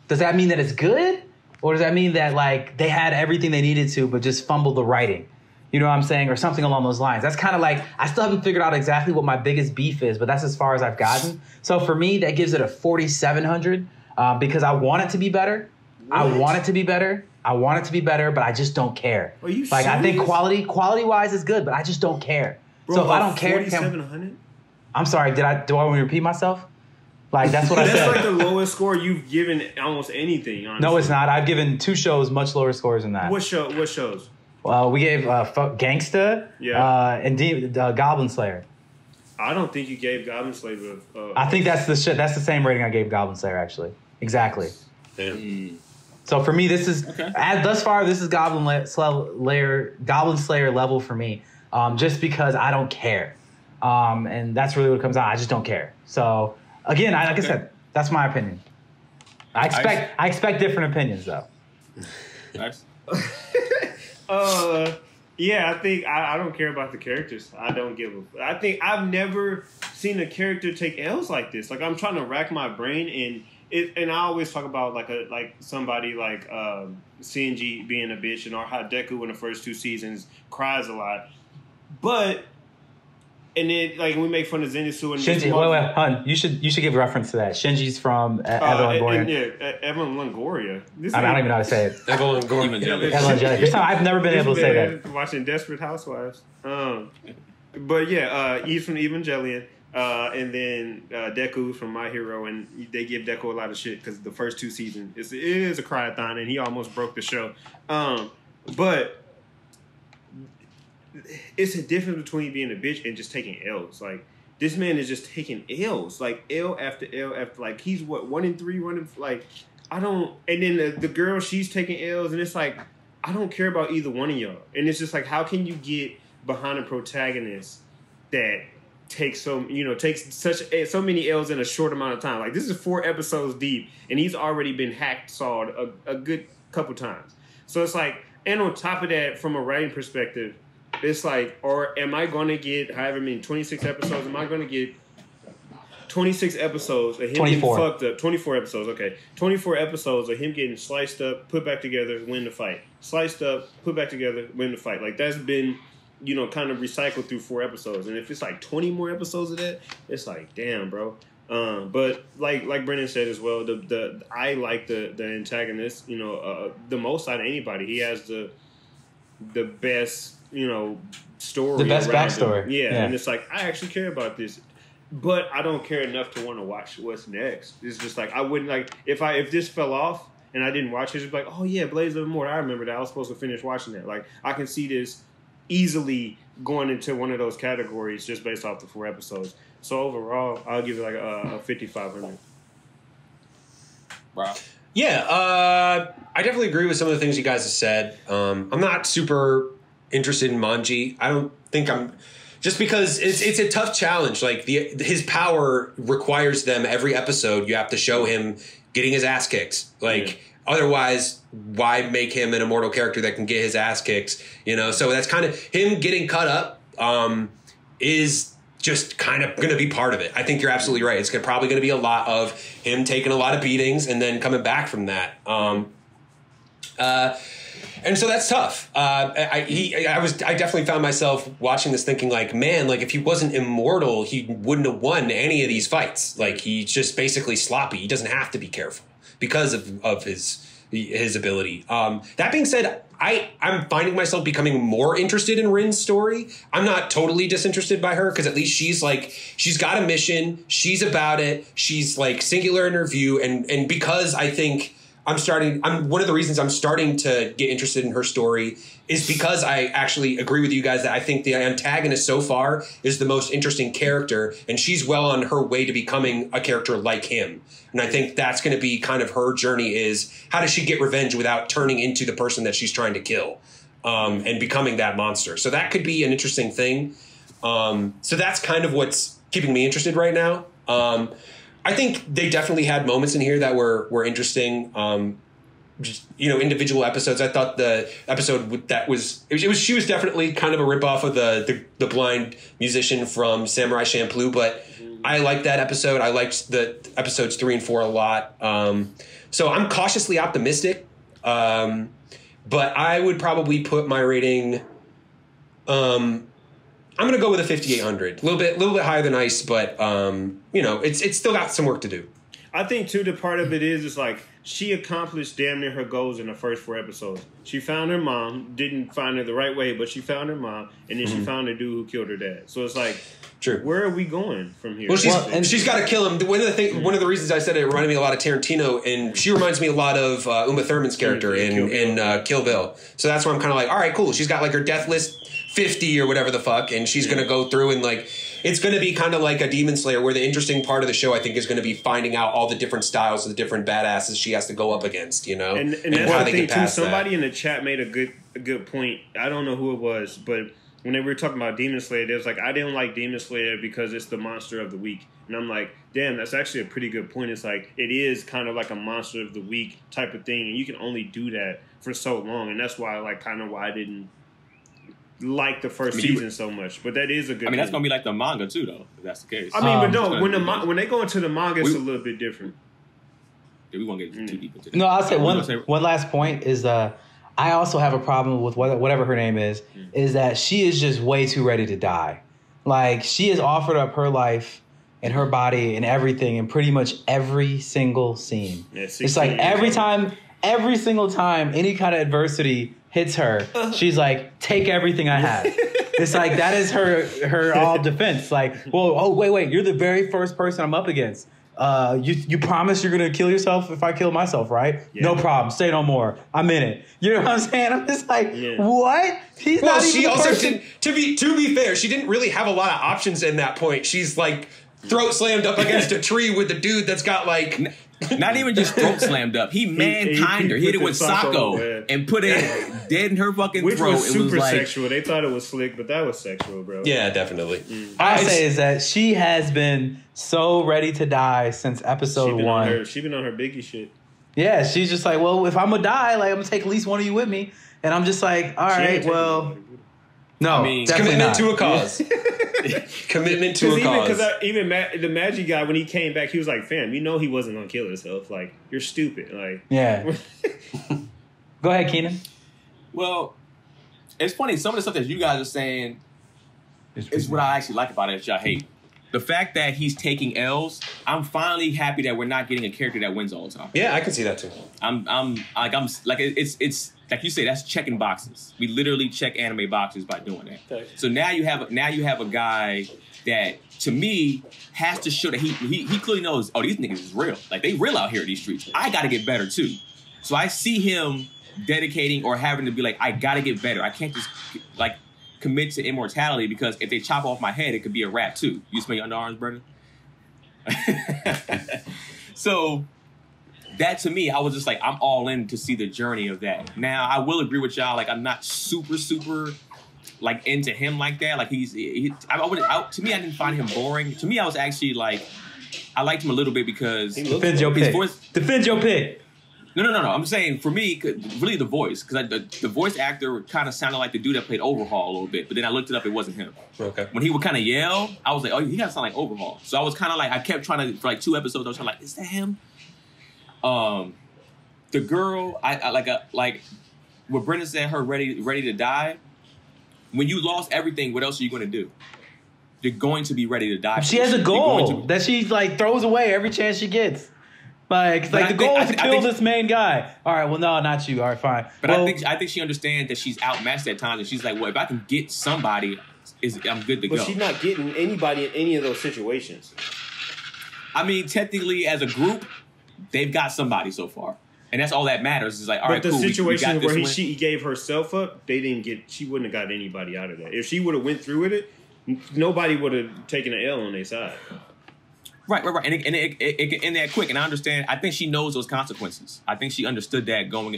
does that mean that it's good? Or does that mean that they had everything they needed to, but just fumbled the writing? You know what I'm saying? Or something along those lines. That's kind of I still haven't figured out exactly what my biggest beef is, but that's as far as I've gotten. So for me, that gives it a 4,700. because I want it to be better. I want it to be better. But I just don't care. Are you like, I think serious? quality wise is good, but I just don't care. Bro, so if I don't care, 4,700. I'm sorry. Do I want to repeat myself? Like, that's what I said. That's like the lowest score you've given almost anything. Honestly. No, it's not. I've given 2 shows much lower scores than that. What shows? We gave Gangsta, and Goblin Slayer. I don't think you gave Goblin Slayer. I think that's the same rating I gave Goblin Slayer, actually. Exactly. Damn. So for me, this is thus far this is Goblin Slayer level for me, just because I don't care, and that's really what it comes out. I just don't care. So again, like I said, that's my opinion. I expect different opinions though. Nice. Yeah, I think I don't care about the characters. I don't give a. I think I've never seen a character take L's like this. Like, I'm trying to rack my brain, and I always talk about like somebody like Shinji being a bitch, and or how Deku in the first 2 seasons cries a lot, but. And then, like, we make fun of Zenitsu and Shinji. Wait, hun. You should give reference to that. Shinji's from Evan Longoria. Evan Longoria. I don't even know how to say it. Evan Longoria. Evangelion. I've never been able to say that. Watching Desperate Housewives. But yeah, he's from Evangelion. And then Deku from My Hero, and they give Deku a lot of shit because the first 2 seasons it is a cry-a-thon, and he almost broke the show. But it's a difference between being a bitch and just taking L's. Like, this man is just taking L's, like L after L after, like, he's 1 in 3 running, like, I don't. And then the girl, she's taking L's, and it's like, I don't care about either one of y'all. And it's just like, how can you get behind a protagonist that takes so many L's in a short amount of time? Like, this is 4 episodes deep, and he's already been sawed a good couple times. So it's like, and on top of that, from a writing perspective, it's like, or am I going to get, however many, 26 episodes? Am I going to get 26 episodes of him 24. getting fucked up? 24 episodes, okay. 24 episodes of him getting sliced up, put back together, win the fight. Sliced up, put back together, win the fight. Like, that's been, kind of recycled through 4 episodes. And if it's like 20 more episodes of that, it's like, damn, bro. But like Brennan said as well, I like the antagonist, the most out of anybody. He has the best, story. The best backstory. Yeah, and it's like, I actually care about this, but I don't care enough to want to watch what's next. It's just like, I wouldn't, like, if this fell off and I didn't watch it, it's like, oh yeah, Blaze of Immortal, I remember that. I was supposed to finish watching that. Like, I can see this easily going into one of those categories just based off the 4 episodes. So overall, I'll give it like a 5,500. Wow. Yeah, I definitely agree with some of the things you guys have said. I'm not super interested in Manji. I don't think I'm, just because it's a tough challenge. Like, his power requires them every episode. You have to show him getting his ass kicked. Like, otherwise, why make him an immortal character that can get his ass kicked? So that's kind of him getting cut up. Is just kind of going to be part of it. I think you're absolutely right. It's probably going to be a lot of him taking a lot of beatings and then coming back from that. And so that's tough. I definitely found myself watching this thinking like, man, like, if he wasn't immortal, he wouldn't have won any of these fights. Like, he's just basically sloppy. He doesn't have to be careful because of his ability. That being said, I'm finding myself becoming more interested in Rin's story. I'm not totally disinterested by her, because at least she's got a mission. She's about it. She's like singular in her view. And because I think one of the reasons I'm starting to get interested in her story is because I actually agree with you guys that I think the antagonist so far is the most interesting character, and she's well on her way to becoming a character like him. And I think that's going to be kind of her journey, is how does she get revenge without turning into the person that she's trying to kill, and becoming that monster. So that could be an interesting thing. So that's kind of what's keeping me interested right now. I think they definitely had moments in here that were interesting. Just, individual episodes. I thought the episode she was definitely kind of a ripoff of the blind musician from Samurai Champloo, but I liked that episode. I liked the episodes 3 and 4 a lot. So I'm cautiously optimistic, but I would probably put my rating. I'm going to go with a 5,800. A little bit higher than Ice, but it's still got some work to do. I think too the part of it is like she accomplished damn near her goals in the first 4 episodes. She found her mom, didn't find her the right way, but she found her mom, and then she found the dude who killed her dad. So it's like, true. Where are we going from here? Well, she's got to kill him. One of the reasons I said it reminded me a lot of Tarantino, and she reminds me a lot of Uma Thurman's character in Kill Bill. So that's why I'm kind of like, all right, cool. She's got like her death list 50 or whatever the fuck, and she's going to go through and like, it's going to be kind of like a Demon Slayer, where the interesting part of the show, I think, is going to be finding out all the different styles of the different badasses she has to go up against, you know? And that's the thing, too. Somebody in the chat made a good point. I don't know who it was, but when they were talking about Demon Slayer, they was like, I didn't like Demon Slayer because it's the monster of the week. And I'm like, damn, that's actually a pretty good point. It's like, it is kind of like a monster of the week type of thing, and you can only do that for so long. And that's why, like, kind of why I didn't like the first season so much. But that is a good that's going to be like the manga, too, though, if that's the case. I mean, but no, when they go into the manga, it's a little bit different. Yeah, we won't get too deep into that. No, I'll say one last point is I also have a problem with whatever her name is that she is just way too ready to die. Like, she has offered up her life and her body and everything in pretty much every single scene. Yeah, it's like every single time any kind of adversity hits her, she's like, take everything I have. It's like, that is her all defense. Like, well, wait, you're the very first person I'm up against. You promise you're gonna kill yourself if I kill myself, right? Yeah. No problem. Say no more. I'm in it. You know what I'm saying? I'm just like, what? He's not even. She also didn't. To be fair, she didn't really have a lot of options in that point. She's like throat slammed up against a tree with the dude that's got like. Not even just throat slammed up. He mankind her, hit it with Socko, and put it dead in her fucking Which throat. Was super it was like, sexual. They thought it was slick, but that was sexual, bro. Yeah, definitely. I say is that she has been so ready to die since episode 1. She been on her Biggie shit. Yeah, she's just like, well, if I'm gonna die, like I'm gonna take at least one of you with me, and I'm just like, all right, well. No, I mean, commitment to a cause. Commitment to a cause. Because even the Magic guy, when he came back, he was like, "Fam, you know he wasn't gonna kill himself. Like, you're stupid." Like, yeah. Go ahead, Keenan. Well, it's funny. Some of the stuff that you guys are saying is what I actually like about it. That y'all hate the fact that he's taking L's. I'm finally happy that we're not getting a character that wins all the time. Yeah, I can see that too. It's like you say, that's checking boxes. We literally check anime boxes by doing that. Okay. So now you have a guy that, to me, has to show that he clearly knows, oh, these niggas is real. Like, they real out here in these streets. I got to get better, too. So I see him dedicating or having to be like, I got to get better. I can't just, like, commit to immortality, because if they chop off my head, it could be a wrap, too. You smell your underarms burning? So that, to me, I was just like, I'm all in to see the journey of that. Now, I will agree with y'all. Like, I'm not super, like, into him like that. Like, to me, I didn't find him boring. To me, I was actually like, I liked him a little bit because defend your pick. Defend your pick. No. I'm saying, for me, really the voice, because the voice actor kind of sounded like the dude that played Overhaul a little bit. But then I looked it up; it wasn't him. Okay. When he would kind of yell, I was like, oh, he got to sound like Overhaul. So I was kind of like, I kept trying to, for like 2 episodes, I was trying to like, is that him? The girl, I like what Brendan said, her ready to die. When you lost everything, what else are you going to do? You're going to be ready to die. She has a goal that she like throws away every chance she gets. Like the goal is to kill this main guy. All right, well, no, not you. All right, fine. But I think she understands that she's outmatched at times, and she's like, well, if I can get somebody, I'm good to go. But she's not getting anybody in any of those situations. I mean, technically, as a group, they've got somebody so far, and that's all that matters. Is like, all right, cool. But the situation where she gave herself up, she wouldn't have got anybody out of that. If she would have went through with it, nobody would have taken an L on their side. Right. And it end that quick. And I understand. I think she knows those consequences. I think she understood that going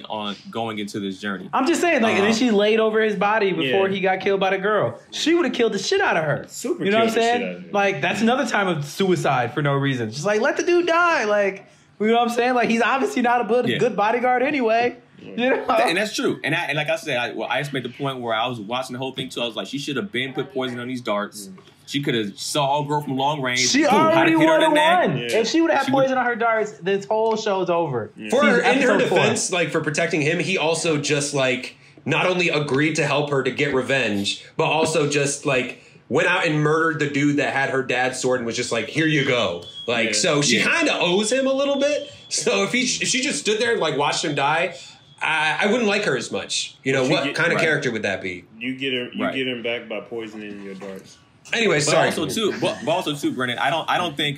into this journey. I'm just saying, like, and then she laid over his body before he got killed by the girl. She would have killed the shit out of her. You know what I'm saying? Like, that's another time of suicide for no reason. Just like, let the dude die. Like, you know what I'm saying? Like, he's obviously not a good bodyguard anyway. You know? And that's true. And like I said, I just made the point where I was watching the whole thing too. I was like, she should have been put poison on these darts. She could have saw all girl from long range. She already would have won. Yeah. If she would have had poison on her darts, this whole show's over. Yeah. In her defense, like, for protecting him, he also just, like, not only agreed to help her to get revenge, but also just, like, went out and murdered the dude that had her dad's sword and was just like, here you go. Like, so she kind of owes him a little bit. So if she just stood there and like watched him die, I wouldn't like her as much. You know, what kind of character would that be? You get her back by poisoning your darts. Anyway, but sorry. Also too, Brennan. I don't think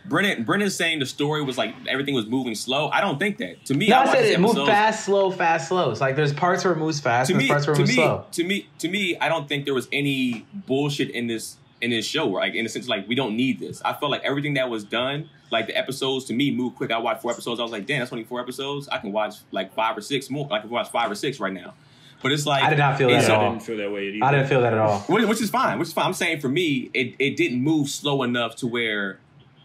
Brennan's saying the story was like everything was moving slow. I don't think that. To me, no, I said it moved fast, slow. It's like there's parts where it moves fast, and there's parts where it moves slow. To me, I don't think there was any bullshit in this show. Like in the sense, like we don't need this. I felt like everything that was done, like the episodes, to me moved quick. I watched 4 episodes. I was like, damn, that's only 4 episodes. I can watch like 5 or 6 more. I can watch 5 or 6 right now. But it's like I did not feel that at all. I didn't feel that way either. I didn't feel that at all. Which is fine. I'm saying for me, it didn't move slow enough to where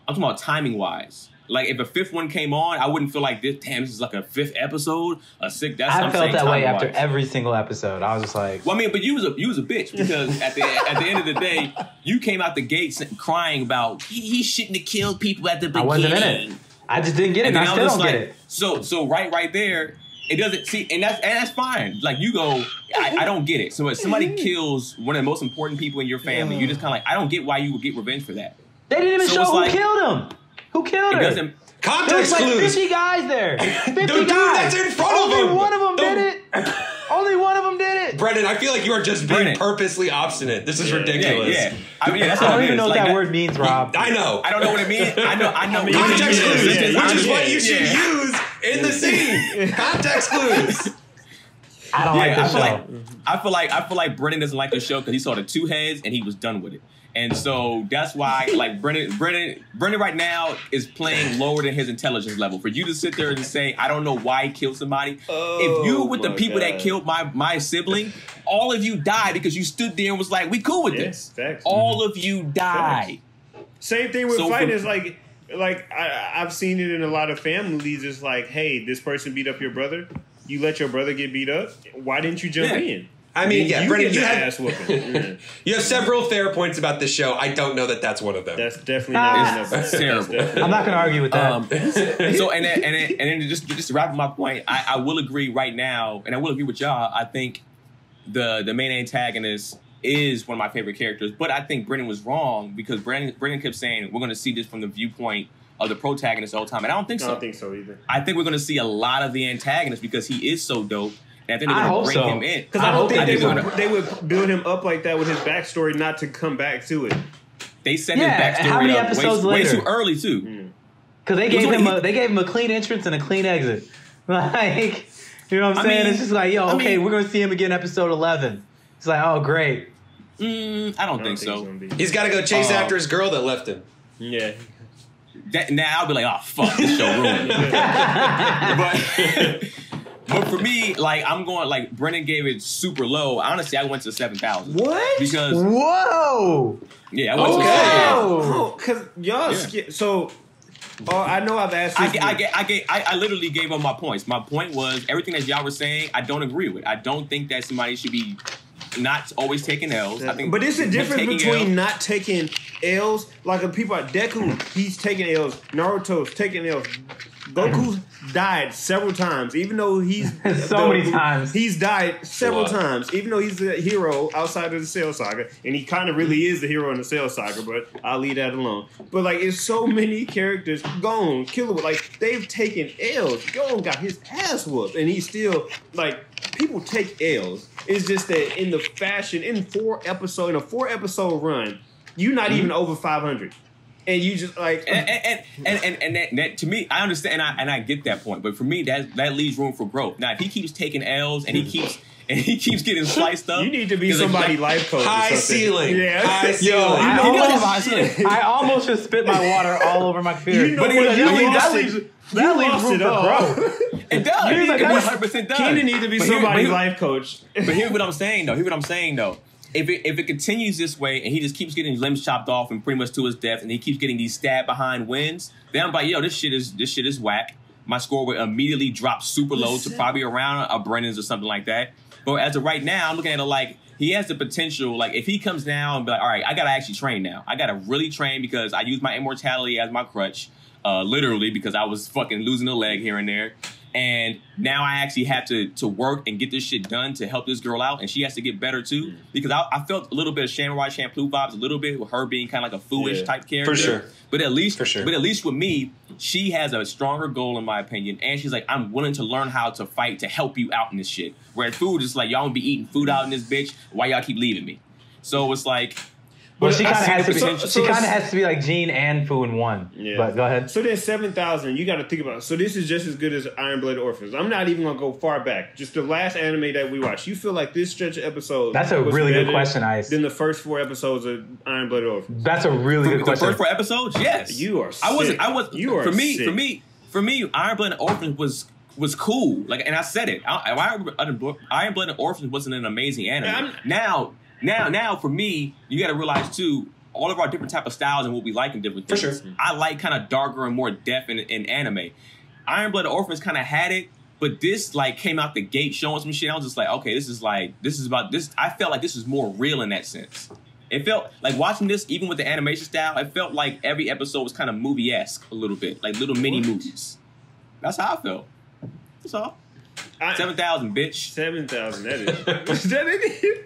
I'm talking about timing wise. Like if a 5th one came on, I wouldn't feel like this. Damn, this is like a 5th episode. A 6th. That's I felt that way after every single episode. I was just like, well, I mean, but you was a bitch because at the end of the day, you came out the gates crying about he shouldn't have killed people at the beginning. I wasn't in it. I just didn't get it. And I still don't get it. So right there. It doesn't see, and that's fine. Like you go, I don't get it. So if somebody kills one of the most important people in your family, you're just kind of like, I don't get why you would get revenge for that. They didn't even show who killed him. Who killed her? Context There's like clues. 50 guys there. 50 the guys. dude that's in front of him. Only one of them did it. Only one of them did it. Brendan, I feel like you are just being purposely obstinate. This is ridiculous. Yeah. I mean, that's I what don't it even is. know what Like that word means, Rob. I know. I don't know what it means. I know. Context clues, Yeah. which is what you should use in the scene. Context clues. I don't like this show. I feel like Brennan doesn't like the show because he saw the 2 heads and he was done with it. And so that's why, like, Brennan right now is playing lower than his intelligence level. For you to sit there and say, I don't know why he killed somebody. If you with the people that killed my sibling, all of you died because you stood there and was like, we cool with this. Facts. All of you died. Same thing with fighting. Is like I've seen it in a lot of families. It's like, hey, this person beat up your brother. You let your brother get beat up. Why didn't you jump in? I mean, Brendan, you have several fair points about this show. I don't know that that's one of them. That's definitely not one of them. It's terrible. I'm not going to argue with that. So and then just to wrap up my point, I will agree right now, and I will agree with y'all. I think the main antagonist is one of my favorite characters, but I think Brendan was wrong because Brendan kept saying we're going to see this from the viewpoint of the protagonist the whole time, and I don't think so. I don't think so either. I think we're going to see a lot of the antagonist because he is so dope. And I think they're going to bring him in. Because I don't think they would build him up like that with his backstory not to come back to it. They set his backstory up way too early, too. Because they gave him a clean entrance and a clean exit. Like, you know what I'm saying? It's just like, yo, okay, we're going to see him again episode 11. It's like, oh, great. I don't think so. He's got to go chase after his girl that left him. Yeah. Now I'll be like, oh, fuck, this show ruined. But for me, like, I'm going, like, Brennan gave it super low. Honestly, I went to 7,000. What? Because. Whoa! Yeah, I went to 7,000. Oh, because y'all, so. I know I've asked this. I literally gave up my points. My point was everything that y'all were saying, I don't agree with. I don't think that somebody should be not always taking L's. I think, but there's a difference between not taking L's. Like people like Deku, he's taking L's. Naruto's taking L's. Goku's died several times, even though he's many times. He's died several times, even though he's the hero outside of the Cell Saga, and he kind of really is the hero in the Cell Saga. But I'll leave that alone. But like, it's so many characters. Gon, Killer, like they've taken L's. Gon got his ass whooped, and he's still like people take L's. It's just that in the fashion in a 4 episode run, you're not even over 500. And you just like and that to me, I understand and I get that point, but for me that leaves room for growth. Now if he keeps taking L's and he keeps getting sliced up, you need to be somebody life coach. High ceiling, high ceiling. I almost just spit my water all over my computer. You know that leaves room for growth. It does. It 100% does. Keenan needs to be somebody's life coach. But here's what I'm saying though. If it continues this way and he just keeps getting limbs chopped off and pretty much to his death and he keeps getting these stab behind wins, then I'm like, yo, this shit is whack. My score would immediately drop super low to probably around a Brennan's or something like that. But as of right now, I'm looking at it like he has the potential. Like if he comes now and be like, all right, I gotta actually train now. I gotta really train because I use my immortality as my crutch, literally because I was fucking losing a leg here and there. And now I actually have to work and get this shit done to help this girl out, and she has to get better too. Because I felt a little bit of Samurai Champloo vibes, a little bit with her being kind of like a foolish type character. For sure. But at least with me, she has a stronger goal in my opinion, and she's like, I'm willing to learn how to fight to help you out in this shit. Whereas food is like, y'all gonna be eating food out in this bitch. Why y'all keep leaving me? So it's like. Well, she kind of has to be like Jean and Fu in one. Yeah. But go ahead. So then 7,000, you got to think about it. So this is just as good as Iron Blooded Orphans. I'm not even going to go far back. Just the last anime that we watched. You feel like this stretch of episodes That's a really good question, Ice. Than the first 4 episodes of Iron Blooded Orphans. That's a really good question. The first 4 episodes? Yes. You are sick. You are sick. For me, Iron Blooded Orphans was cool. Like, and I said it. Iron Blooded Orphans wasn't an amazing anime. Now, for me, you got to realize too, all of our different type of styles and what we like in different things. For sure. I like kind of darker and more depth in anime. Iron Blooded Orphans kind of had it, but this like came out the gate showing some shit. I was just like, okay, this is about this. I felt like this was more real in that sense. It felt like watching this, even with the animation style, it felt like every episode was kind of movie-esque a little bit, like little mini movies. That's how I felt. That's all. 7,000, bitch. 7,000. That is.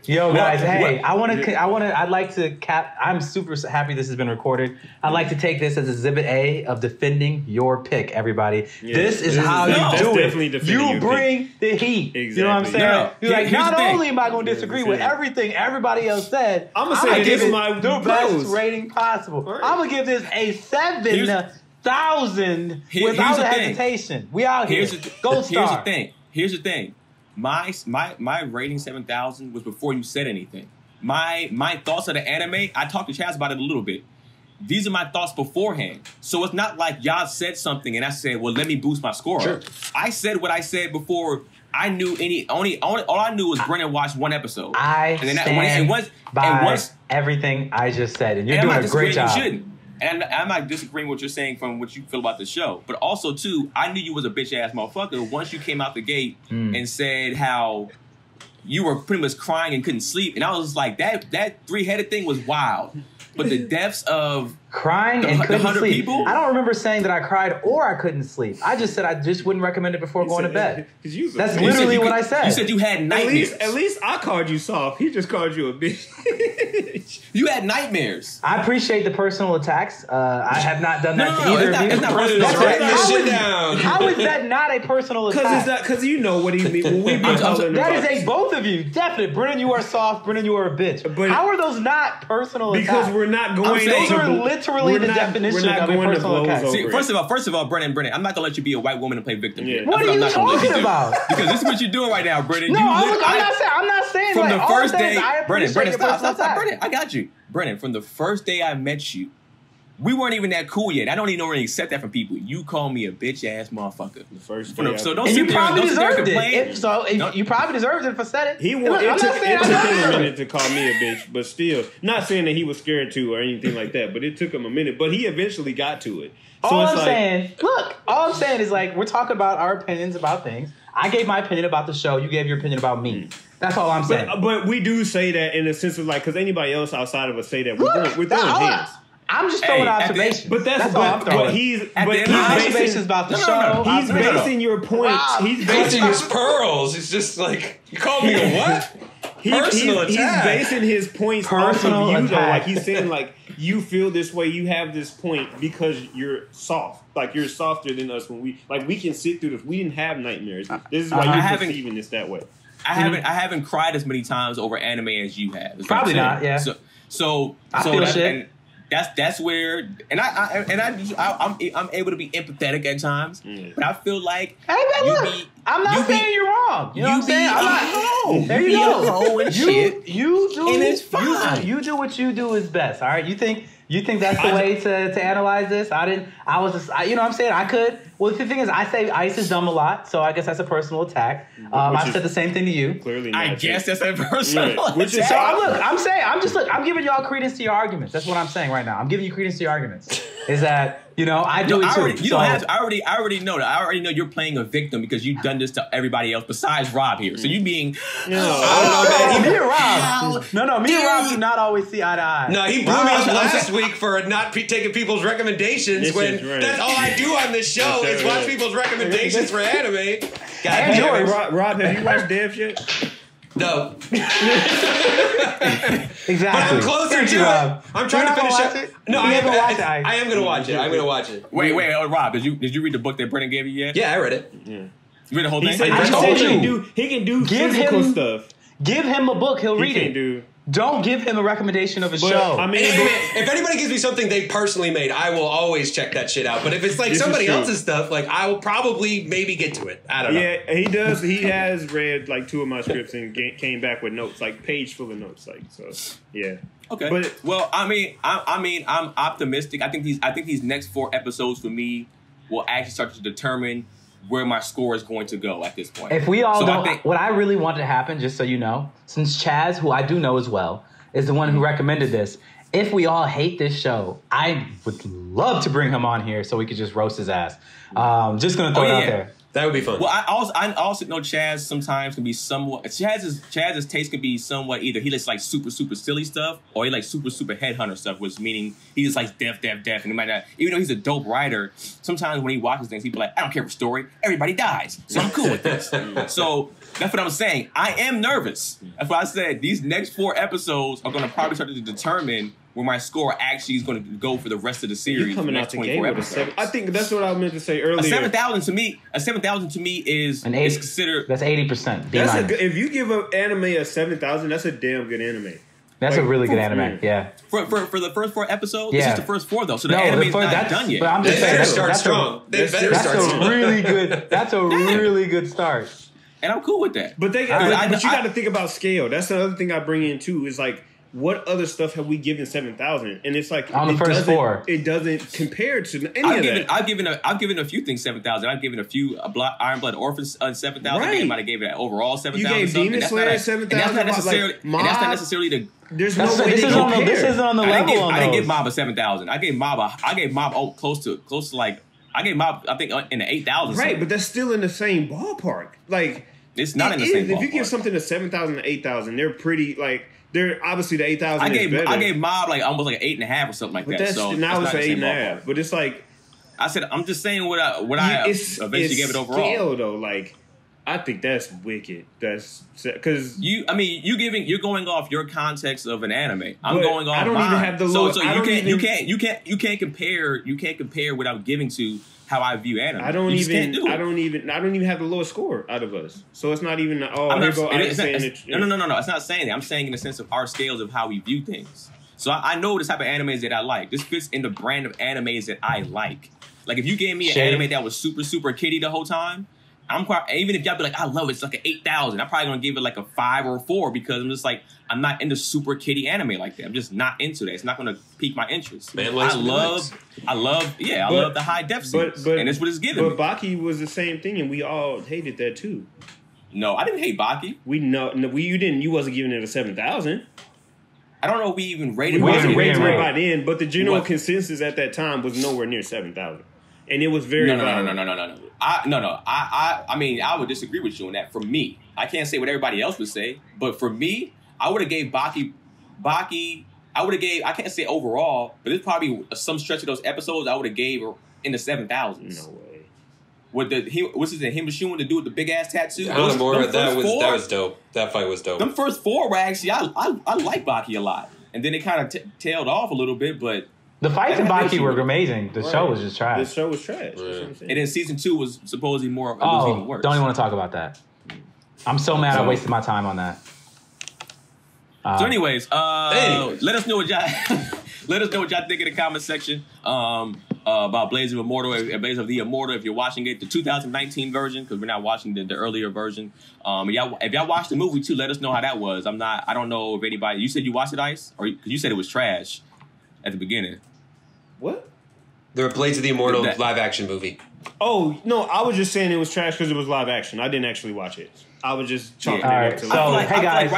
Yo, guys. I'd like to cap. I'm super happy this has been recorded. I'd like to take this as Exhibit A of defending your pick, everybody. Yeah, this is how you do it. You bring the heat. Exactly. You know what I'm saying? No. You're like, not only am I going to disagree with everything everybody else said, I'm going to say this is my the best rating possible. Right. I'm going to give this a 7,000 without hesitation. We out here. Gold star. Here's the thing. My rating 7,000 was before you said anything. My thoughts of the anime, I talked to Chaz about it a little bit. These are my thoughts beforehand. So it's not like y'all said something and I said, well, let me boost my score up. I said what I said before I knew all I knew was Brennan watched 1 episode. Everything I just said, and you're doing a great job. You shouldn't. And I'm not disagreeing with what you're saying from what you feel about the show. But also, too, I knew you was a bitch-ass motherfucker once you came out the gate and said how you were pretty much crying and couldn't sleep. And I was like, that 3-headed thing was wild. But the depths of crying and couldn't sleep. People, I don't remember saying that I cried or I couldn't sleep. I just said I just wouldn't recommend it before going to bed. That's literally what I said. You said you had nightmares. At least I called you soft. He just called you a bitch. You had nightmares. I appreciate the personal attacks. I have not done that to either of you. It's not personal. How is that not a personal attack? Because you know what he means. That is a both of you. Definitely. Brennan, you are soft. Brennan, you are a bitch. But how are those not personal attacks? Because we're not going to... Those are literally the definition of a personal attack. See, first of all, Brennan, I'm not going to let you be a white woman and play victim. Yeah. What are you talking about? Because this is what you're doing right now, Brennan. No, I'm not saying from like, the first day... Brennan, stop. Brennan, I got you. Brennan, from the first day I met you, we weren't even that cool yet. I don't even know where to accept that from people. You call me a bitch-ass motherfucker. The first day. So don't sit there and complain. You probably deserved it if I said it. It took him a minute to call me a bitch, but still. Not saying that he was scared to or anything like that, but it took him a minute. But he eventually got to it. So all I'm saying is like, we're talking about our opinions about things. I gave my opinion about the show. You gave your opinion about me. That's all I'm saying. But we do say that in a sense of like, because anybody else outside of us say that we're throwing hands. I'm just throwing observations. But that's all I'm throwing. But he's observations about the show. He's basing your points. He's basing his pearls. He's just like, you called me a what? Personal attack. He's basing his points off of you, though. Like, he's saying, like, you feel this way, you have this point because you're soft. Like, you're softer than us when we can sit through this. We didn't have nightmares. This is why you're perceiving this that way. I haven't cried as many times over anime as you have. Probably not, yeah. So I feel shit. That's where, and I'm able to be empathetic at times, but I feel like I'm not saying you're wrong. You know what I'm saying? There you go. You do, and it's fine. You do what you do is best. All right. You think that's the way to analyze this? You know what I'm saying? I could. Well, the thing is, I say Ice is dumb a lot, so I guess that's a personal attack. I said the same thing to you. Clearly not. I guess that's a personal attack. So I'm giving y'all credence to your arguments. That's what I'm saying right now. I'm giving you credence to your arguments. is that I do it too. I already know that. I already know you're playing a victim because you've done this to everybody else besides Rob here. So you being me and Rob. Me and Rob do not always see eye to eye. No, he blew me up last week for not taking people's recommendations. That's all I do on this show is watch people's recommendations for anime. Rob, have you watched Dev yet? No. Exactly. But I'm closer to it. I'm trying to finish it. No, I am going to watch it. I'm going to watch it. Wait, Rob, did you read the book that Brennan gave you yet? Yeah, I read it. Yeah. You read the whole thing? He can do physical stuff. Give him a book, he'll read it. Don't give him a recommendation of a show. I mean, if anybody gives me something they personally made, I will always check that shit out. But if it's like somebody else's stuff, like I will probably maybe get to it. I don't know. Yeah, he does. He has read like 2 of my scripts and came back with notes, like page full of notes, like so. Yeah. Okay. But I'm optimistic. I think these next 4 episodes for me will actually start to determine where my score is going to go at this point. If we all don't, what I really want to happen, just so you know, since Chaz, who I do know as well, is the one who recommended this, if we all hate this show, I would love to bring him on here so we could just roast his ass. Just going to throw it out there. That would be fun. Well, I also know Chaz sometimes can be somewhat. Chaz's taste can be somewhat either he likes like super silly stuff or he likes super headhunter stuff, which meaning he just likes death, and he might not. Even though he's a dope writer, sometimes when he watches things, he'd be like, I don't care for story, everybody dies, so I'm cool with this. So that's what I'm saying. I am nervous. That's why I said these next 4 episodes are going to probably start to determine where my score actually is going to go for the rest of the series. Coming out the game with a 7. I think that's what I meant to say earlier. A 7,000 to me is considered. That's 80%. If you give an anime a 7,000, that's a damn good anime. That's a really good anime. Yeah. For the first 4 episodes, yeah. This is the first 4 though, so the anime's not done yet. But I'm just saying, that's a really good. That's a really good start. And I'm cool with that. But you got to think about scale. That's the other thing I bring in too. Is like, what other stuff have we given 7,000? And it's like on the first 4, it doesn't compare to any of that. I've given a few things 7,000. I've given a few Iron Blood Orphans 7,000. Right. I might have gave it overall 7,000. You gave Demon Slayer 7,000. And that's not necessarily the. There's no way to compare. This isn't on the level. I didn't give Mob a 7,000. I gave Mob close to like. I gave Mob I think in the 8,000. Right, but that's still in the same ballpark. Like it's not in the same ballpark. If you give something a 7,000 to 8,000, they're pretty like. They're obviously the 8,000. I gave Mob like almost like an 8.5 or something like that. So now it's an 8.5. But it's like I said, I'm just saying what I eventually gave it overall. Scale though, like I think that's wicked. That's because you're going off your context of an anime. I'm going off. I don't mine. Even have the low. So you can't compare without giving to how I view anime. I don't even have the lowest score out of us. So it's not even. No. It's not saying that. I'm saying in the sense of our scales of how we view things. So I know the type of animes that I like. This fits in the brand of animes that I like. Like if you gave me an anime that was super kiddie the whole time, even if y'all be like, I love it, it's like an 8,000. I'm probably gonna give it like a 5 or a 4 because I'm just like, I'm not into super kiddie anime like that. I'm just not into that. It's not gonna pique my interest. I love the high def scenes, and that's what it's giving. But Baki was the same thing, and we all hated that too. No, I didn't hate Baki. You didn't. You wasn't giving it a 7,000. I don't know if we even rated. We wasn't rated by then, but the general consensus at that time was nowhere near 7,000. And it was very no. I mean, I would disagree with you on that. For me, I can't say what everybody else would say, but for me, I would have gave Baki. I can't say overall, but it's probably some stretch of those episodes I would have gave in the 7,000s. No way. With what's his name? Himmelshoon to do with the big ass tattoo. I don't know more. That was dope. That fight was dope. Them first 4 were actually I like Baki a lot, and then it kind of tailed off a little bit, but. The fights in Baki were amazing. The show was just trash. The show was trash. Right. And then season 2 was supposedly more. It was even worse. Don't even want to talk about that. I'm so mad I wasted my time on that. So, anyways, let us know what y'all think in the comment section about Blades of Immortal. Blades of the Immortal. If you're watching it, the 2019 version, because we're not watching the earlier version. If y'all watched the movie too, let us know how that was. I don't know if anybody. You said you watched it, Ice, or because you said it was trash at the beginning. What? The Blades of the Immortal live action movie. Oh, no, I was just saying it was trash because it was live action. I didn't actually watch it. I was just chalking it up to hey guys,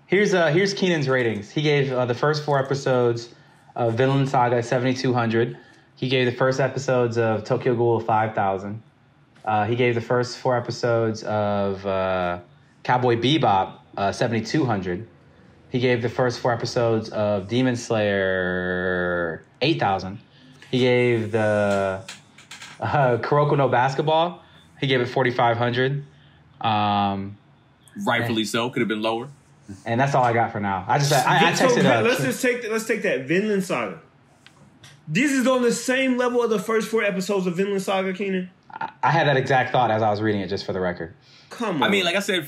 here's Keenan's ratings. He gave the first 4 episodes Vinland Saga 7200. He gave the first episodes of Tokyo Ghoul 5000. He gave the first 4 episodes of Cowboy Bebop 7200. He gave the first 4 episodes of Demon Slayer 8000. He gave the Kuroko no Basketball. He gave it 4500. Rightfully so. Could have been lower. And that's all I got for now. I texted. Let's take that Vinland Saga. This is on the same level of the first 4 episodes of Vinland Saga, Keenan. I had that exact thought as I was reading it, just for the record. Come on. I mean, like I said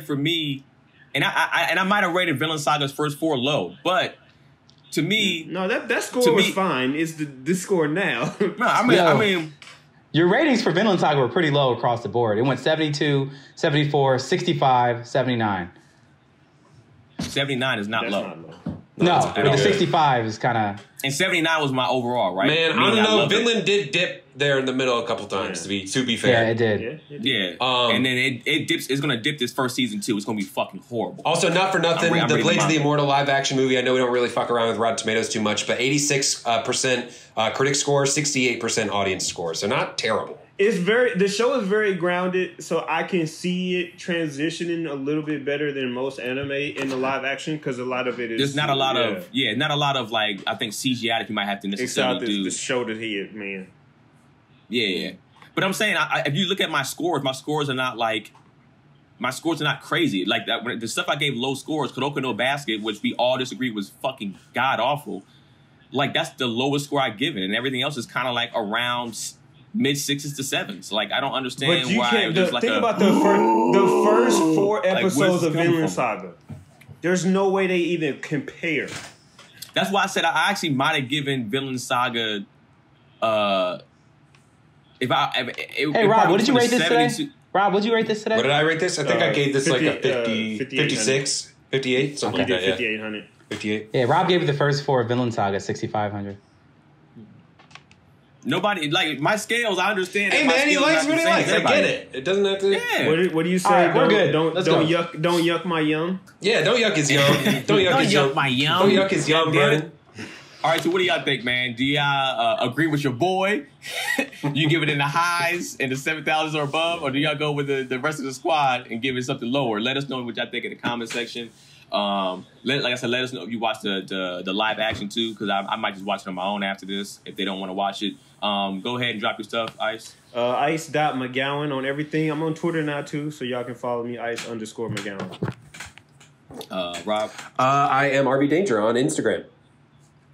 for me, and I might have rated Vinland Saga's first 4 low, but to me, no, that score was fine. It's this score now. No, I mean, your ratings for Vinland Saga were pretty low across the board. It went 72, 74, 65, 79. 79 is not low. Not low. No, but the 65 is kind of... And 79 was my overall, right? Man, I don't know. Vinland did dip there in the middle a couple times, to be fair. Yeah, it did. Yeah. And then it dips. It's going to dip this first season, too. It's going to be fucking horrible. Also, not for nothing, I'm the reading Blades of the manga. Immortal live-action movie, I know we don't really fuck around with Rotten Tomatoes too much, but 86% critic score, 68% audience score. So not terrible. The show is very grounded, so I can see it transitioning a little bit better than most anime in the live action because a lot of it is. There's not a lot of like I think CGI that you might have to necessarily do. The shoulder head, man. Yeah. But I'm saying, if you look at my scores are not like. My scores are not crazy. Like that, the stuff I gave low scores, Kuroko no Basket, which we all disagreed was fucking god awful. Like that's the lowest score I give it, and everything else is kind of like around mid 6s to 7s. Like I don't understand But you why. can't. There's like Think about the first 4 episodes where's this of coming Vinland from? Saga. There's no way they even compare. That's why I said I actually might have given Vinland Saga. Hey Rob, what did you rate this today? Rob, what did you rate this today? What did I rate this? I think I gave this like a 50, 56, 58, something Okay. like that. Yeah. 5,800. 58. Yeah, Rob gave it the first 4 Vinland Saga 6,500. Nobody like my scales. I understand. Hey that my man, he scales likes not what the he same likes. as I get everybody. it. It doesn't have to. Yeah. What do you say? All right, we're good. Let's don't go. yuck my yum. Yeah, don't yuck his yum. Don't yuck his yum. my yum. Don't yuck his yum, Vernon. All right, so what do y'all think, man? Do y'all agree with your boy? You give it in the highs in the 7,000s or above, or do y'all go with the rest of the squad and give it something lower? Let us know what y'all think in the comment section. Like I said, let us know if you watch the live action too, because I might just watch it on my own after this if they don't want to watch it. Go ahead and drop your stuff, Ice. Ice.McGowan on everything. I'm on Twitter now too, so y'all can follow me, Ice_McGowan. Rob. I am RB Danger on Instagram.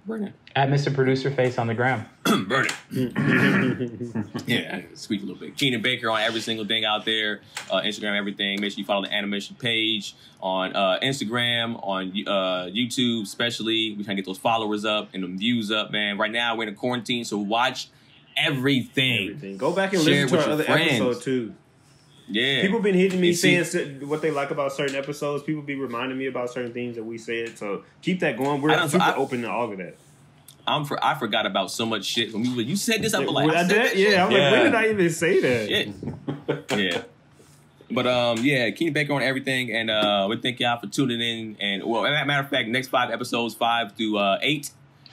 Burn At Mr. Producer Face on the gram. it. Burn it. Yeah, squeak a little bit. Keenan Baker on every single thing out there. Instagram, everything. Make sure you follow the Animeshun page on Instagram, on YouTube especially. We're trying to get those followers up and them views up, man. Right now, we're in a quarantine, so watch everything. Go back and Share listen it to our with other your friends. episode too. Yeah. People been hitting me And see- saying what they like about certain episodes. People be reminding me about certain things that we said. So keep that going. I We're don't- super I- open to all of that. I forgot about so much shit. When you said this, I'm like, I I said did? that Yeah, I'm Yeah. like, when did I even say that? shit. Yeah. But yeah, Keenan Baker on everything, and we thank y'all for tuning in. And well, as a matter of fact, next 5 episodes, 5 through 8.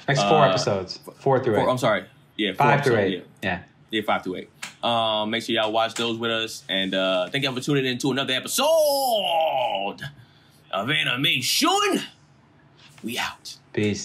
Next 4 episodes. 4 through 8. I'm sorry. Yeah, 5 through episodes, 8. Yeah. Yeah, 5 through 8. Make sure y'all watch those with us, and thank y'all for tuning in to another episode of Animeshun. We out. Peace.